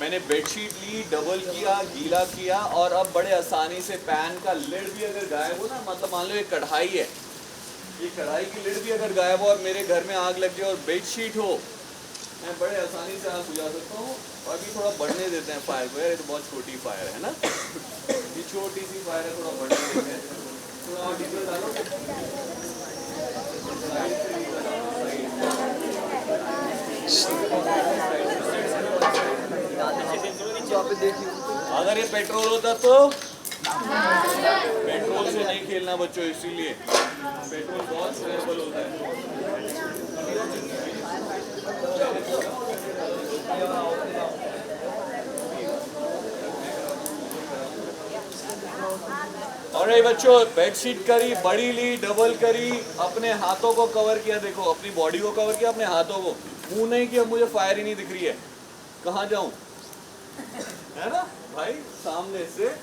मैंने बेडशीट ली, डबल किया, गीला किया, और अब बड़े आसानी से पैन का लिड भी अगर गायब हो ना, मतलब मान लो ये कढ़ाई है, ये कढ़ाई की लिड भी अगर गायब हो और मेरे घर में आग लग जाए और बेडशीट हो, मैं बड़े आसानी से आग बुझा सकता हूँ। अभी थोड़ा बढ़ने देते हैं फायर को, यार ये तो बहुत छोटी फायर है ना, ये छोटी सी फायर है, थोड़ा बढ़ने देते हैं। थोड़ा और डीजल डालो, अगर ये पेट्रोल होता तो पेट्रोल से नहीं खेलना बच्चों, इसीलिए पेट्रोल बहुत फ्लेक्सिबल होता है। और ये बच्चों, बेडशीट करी, बड़ी ली, डबल करी, अपने हाथों को कवर किया, देखो अपनी बॉडी को कवर किया, अपने हाथों को, मुंह नहीं किया, मुझे फायर ही नहीं दिख रही है, कहाँ जाऊं, है ना भाई, सामने से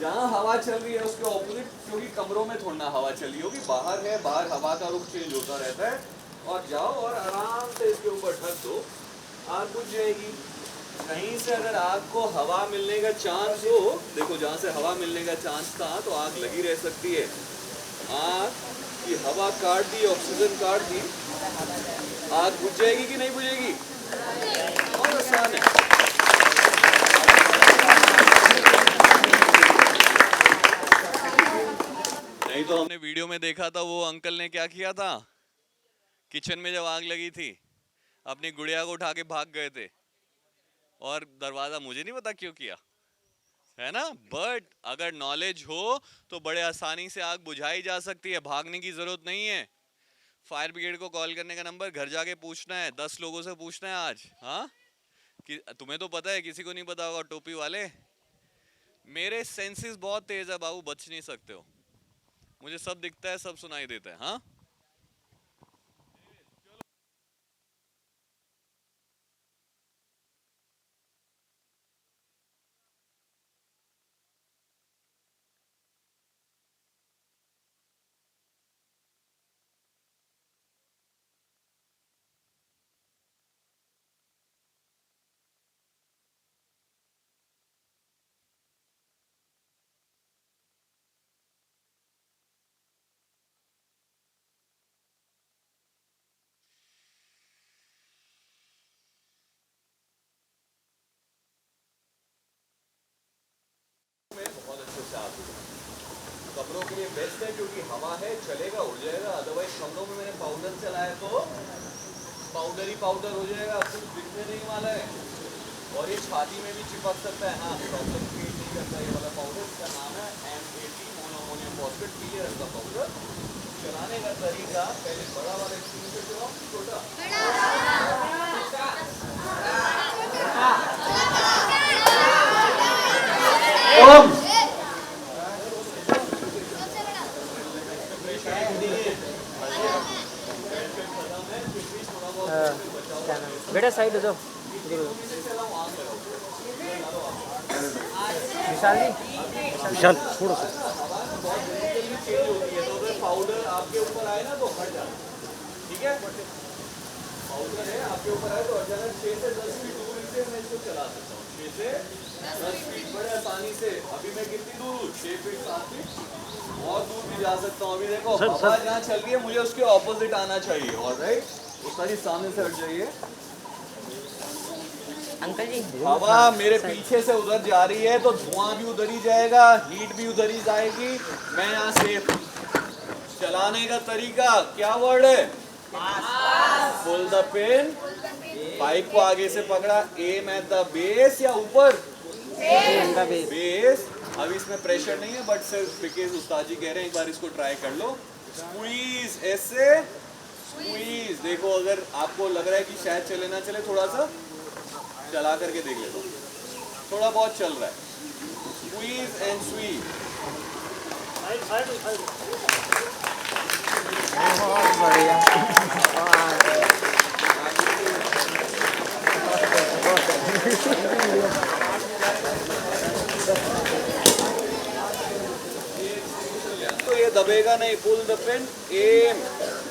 जहाँ हवा चल रही है उसके ऑपोजिट, क्योंकि कमरों में थोड़ा हवा चल रही होगी, बाहर है, बाहर हवा का रुख चेंज होता रहता है, और जाओ और आराम से इसके ऊपर ढक दो, आग बुझ जाएगी। कहीं से अगर आग को हवा मिलने का चांस हो, देखो जहाँ से हवा मिलने का चांस था तो आग लगी रह सकती है। आग की हवा काट दी, ऑक्सीजन काट दी, आग बुझ जाएगी कि नहीं बुझेगी? बहुत आसान है। नहीं तो हमने वीडियो में देखा था, वो अंकल ने क्या किया था किचन में जब आग लगी थी, अपनी गुड़िया को उठा के भाग गए थे और दरवाजा मुझे नहीं पता क्यों किया, है ना। बट अगर नॉलेज हो तो बड़े आसानी से आग बुझाई जा सकती है, भागने की जरूरत नहीं है। फायर ब्रिगेड को कॉल करने का नंबर घर जाके पूछना है, 10 लोगों से पूछना है आज। हाँ कि तुम्हें तो पता है, किसी को नहीं पता होगा, टोपी वाले। मेरे सेंसेस बहुत तेज है बाबू, बच नहीं सकते हो। मुझे सब दिखता है, सब सुनाई देता है। हाँ बहुत अच्छे से आग बुझा। कपड़ों के लिए बेस्ट है क्योंकि हवा है, चलेगा, उड़ जाएगा। अदरवाइज कपड़ों में मैंने पाउडर चलाया तो पाउडर ही पाउडर हो जाएगा, कुछ दिखने नहीं वाला है। और ये छाती में भी चिपक सकता है। हाँ, प्रॉब्लम क्रिएट नहीं करता ये वाला पाउडर। इसका नाम है M80 मोनोअमोनियम फॉस्फेट, पीले रंग का पाउडर। चलाने का तरीका, पहले बड़ा वाला एक्सटिंग्विशर चलाओ, छोटा ओम बेटा साइड हो जाओ। विशाल जी, विशाल थोड़ा सा पाउडर आपके ऊपर आए ना तो हट जाना, ठीक है। पाउडर है आपके ऊपर आए तो हट जाना। 6 से 10 फीट दूर से मैं इसको चला सकता हूँ, 6 से 10 फीट बड़े आसानी से। अभी मैं कितनी दूर हूँ, 6 फीट 7 फीट और दूर भी जा सकता हूँ। अभी देखो हवा जहाँ चल रही है, मुझे उसके ऑपोजिट आना चाहिए। ऑलराइट, उस सारी सामने से हट जाइए। अंकल जी, हवा मेरे पीछे से उधर जा रही है तो धुआं भी उधर ही जाएगा, हीट भी उधर ही जाएगी। मैं यहाँ सेफ। चलाने का तरीका क्या वर्ड है? Pull the pin. पाइप को आगे से पकड़ा, एम एट द बेस या ऊपर बेस। अभी इसमें प्रेशर नहीं है, बट सिर्फ बिकॉज उस्ताद जी कह रहे हैं एक बार इसको ट्राई कर लो। स्क्वीज, ऐसे स्क्वीज। देखो अगर आपको लग रहा है कि शायद चले ना चले, थोड़ा सा चला करके देख लेता हूँ, थोड़ा बहुत चल रहा है। Squeeze and sweep. बहुत बढ़िया। तो ये दबेगा नहीं। Pull the pin, aim.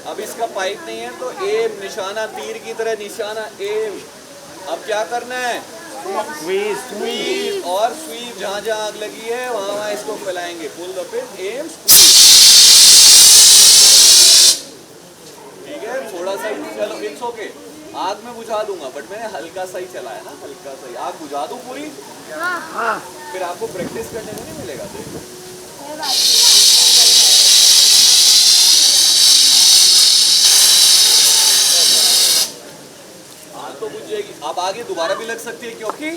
अब इसका पाइप नहीं है तो एम, निशाना तीर की तरह निशाना, एम। अब क्या करना है? स्वीप और स्वीप। जहाँ जहाँ आग लगी है वहाँ वहाँ इसको फैलाएंगे। पुल द पिन, एम, ठीक है। थोड़ा सा ही, चलो इट्स ओके। आग में बुझा दूंगा, बट मैंने हल्का सा ही चलाया ना, हल्का सा ही। आग बुझा दूं पूरी, फिर आपको प्रैक्टिस करने को नहीं मिलेगा। देखो आग तो बुझ जाएगी। अब आगे दोबारा भी लग सकती है क्योंकि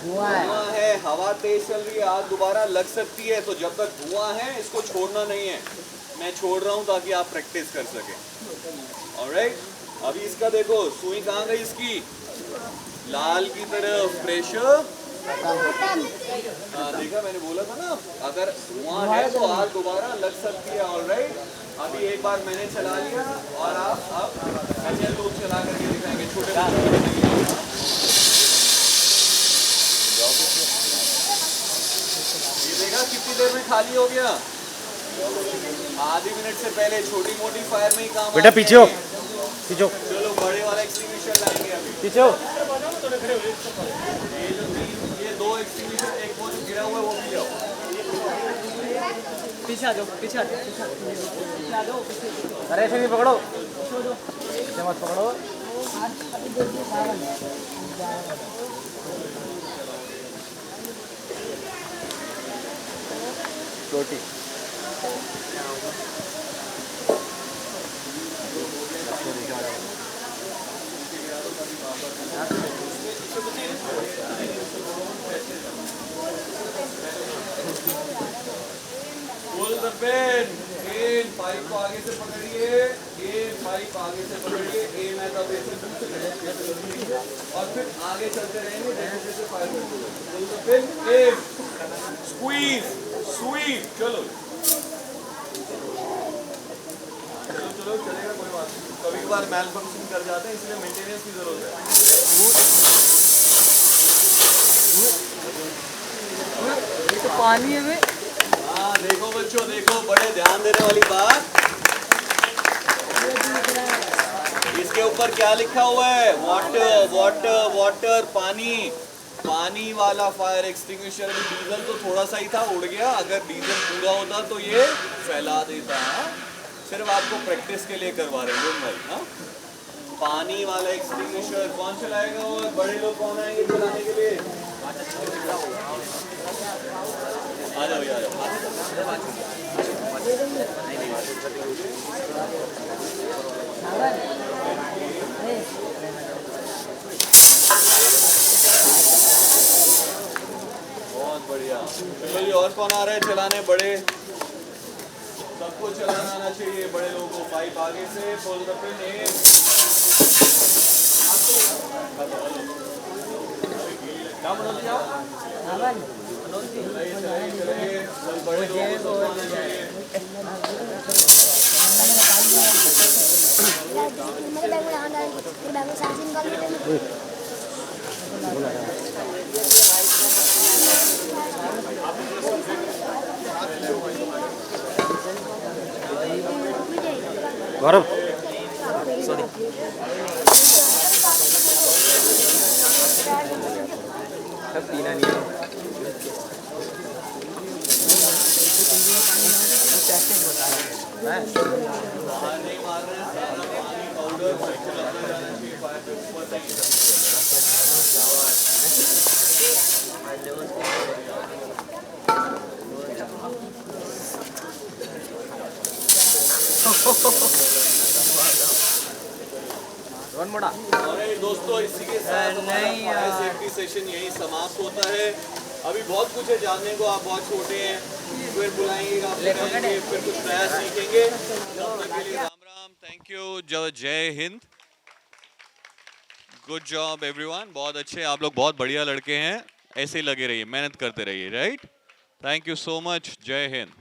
धुआं है, हवा तेज चल रही है, आग दोबारा लग सकती है। तो जब तक धुआं है इसको छोड़ना नहीं है। मैं छोड़ रहा हूँ ताकि आप प्रैक्टिस कर सके। ऑलराइट, अभी इसका देखो सुई कहाँ गई इसकी, लाल की तरफ। प्रेशर, हाँ देखा, मैंने बोला था ना अगर धुआं है तो आग दोबारा लग सकती है। ऑलराइट, अभी एक बार मैंने चला लिया और आप अब ऐसे लोग चला करके दिखाएंगे, छोटे। ये देखा कितनी देर में खाली हो गया, आधी मिनट से पहले। छोटी मोटी फायर में ही काम। बेटा पीछे हो, पीछे हो। चलो बड़े वाला एक्सटिंग्विशर लाएंगे अभी। पीछे हो। ये 2 एक्सटिंग्विशर, एक वो जो गिरा हुआ है वो भी लाओ। पीछे आ जाओ, पीछे आ जाओ। अरे ऐसे नहीं पकड़ो, ऐसे मत पकड़ो। रोटी Pull the pin. In pipe को आगे से पकड़िए, ये पाइप आगे से पकड़िए, ए मैं तब ऐसे और फिर आगे चलते रहेंगे जैसे जैसे फायर करते हुए। Pull the pin. Aim. Squeeze. Sweep. चलो चलो चलो चलेगा, कोई बात नहीं। कभी कभार मैल फंक्शन कर जाते हैं, इसलिए मेंटेनेंस की जरूरत है। ये तो पानी है बे। हाँ देखो बच्चों, देखो, बड़े ध्यान देने वाली बात, इसके ऊपर क्या लिखा हुआ है? वाटर वाटर वाटर, पानी। पानी वाला फायर एक्सटिंग्विशर में डीजल तो थोड़ा सा ही था, उड़ गया। अगर डीजल पूरा होता तो ये फैला देता। सिर्फ आपको प्रैक्टिस के लिए करवा रहे हैं भाई। हाँ, पानी वाला एक्सटिंग्विशर कौन चलाएगा और बड़े लोग कौन आएंगे चलाने के लिए? आ जाओ यार। बहुत बढ़िया। चलो जी, और कौन आ रहा है चलाने? बड़े सबको चलाना आना चाहिए, बड़े लोगों को। पाइप आगे से पुल द पिन इन। क्या मनोज आप? चलिए चलिए, बड़े लोगों को आना चाहिए। गौरव पीना नहीं है। बाहर नहीं मार रहे हैं, सारा पानी पाउडर बिल्कुल अंदर जाना चाहिए फायर पे ऊपर तक। अरे दोस्तों, इसी के साथ हमारा फायर सेफ्टी सेशन यही समाप्त होता है। अभी बहुत कुछ है जानने को, आप बहुत छोटे हैं, फिर बुलाएंगे, आप सिखाएंगे, फिर कुछ नया सीखेंगे। तब तक के लिए राम राम, थैंक यू, जय हिंद, गुड जॉब एवरीवन। बहुत अच्छे, आप लोग बहुत बढ़िया लड़के हैं, ऐसे ही लगे रहिए, मेहनत करते रहिए, right? Thank you so much, जय हिंद।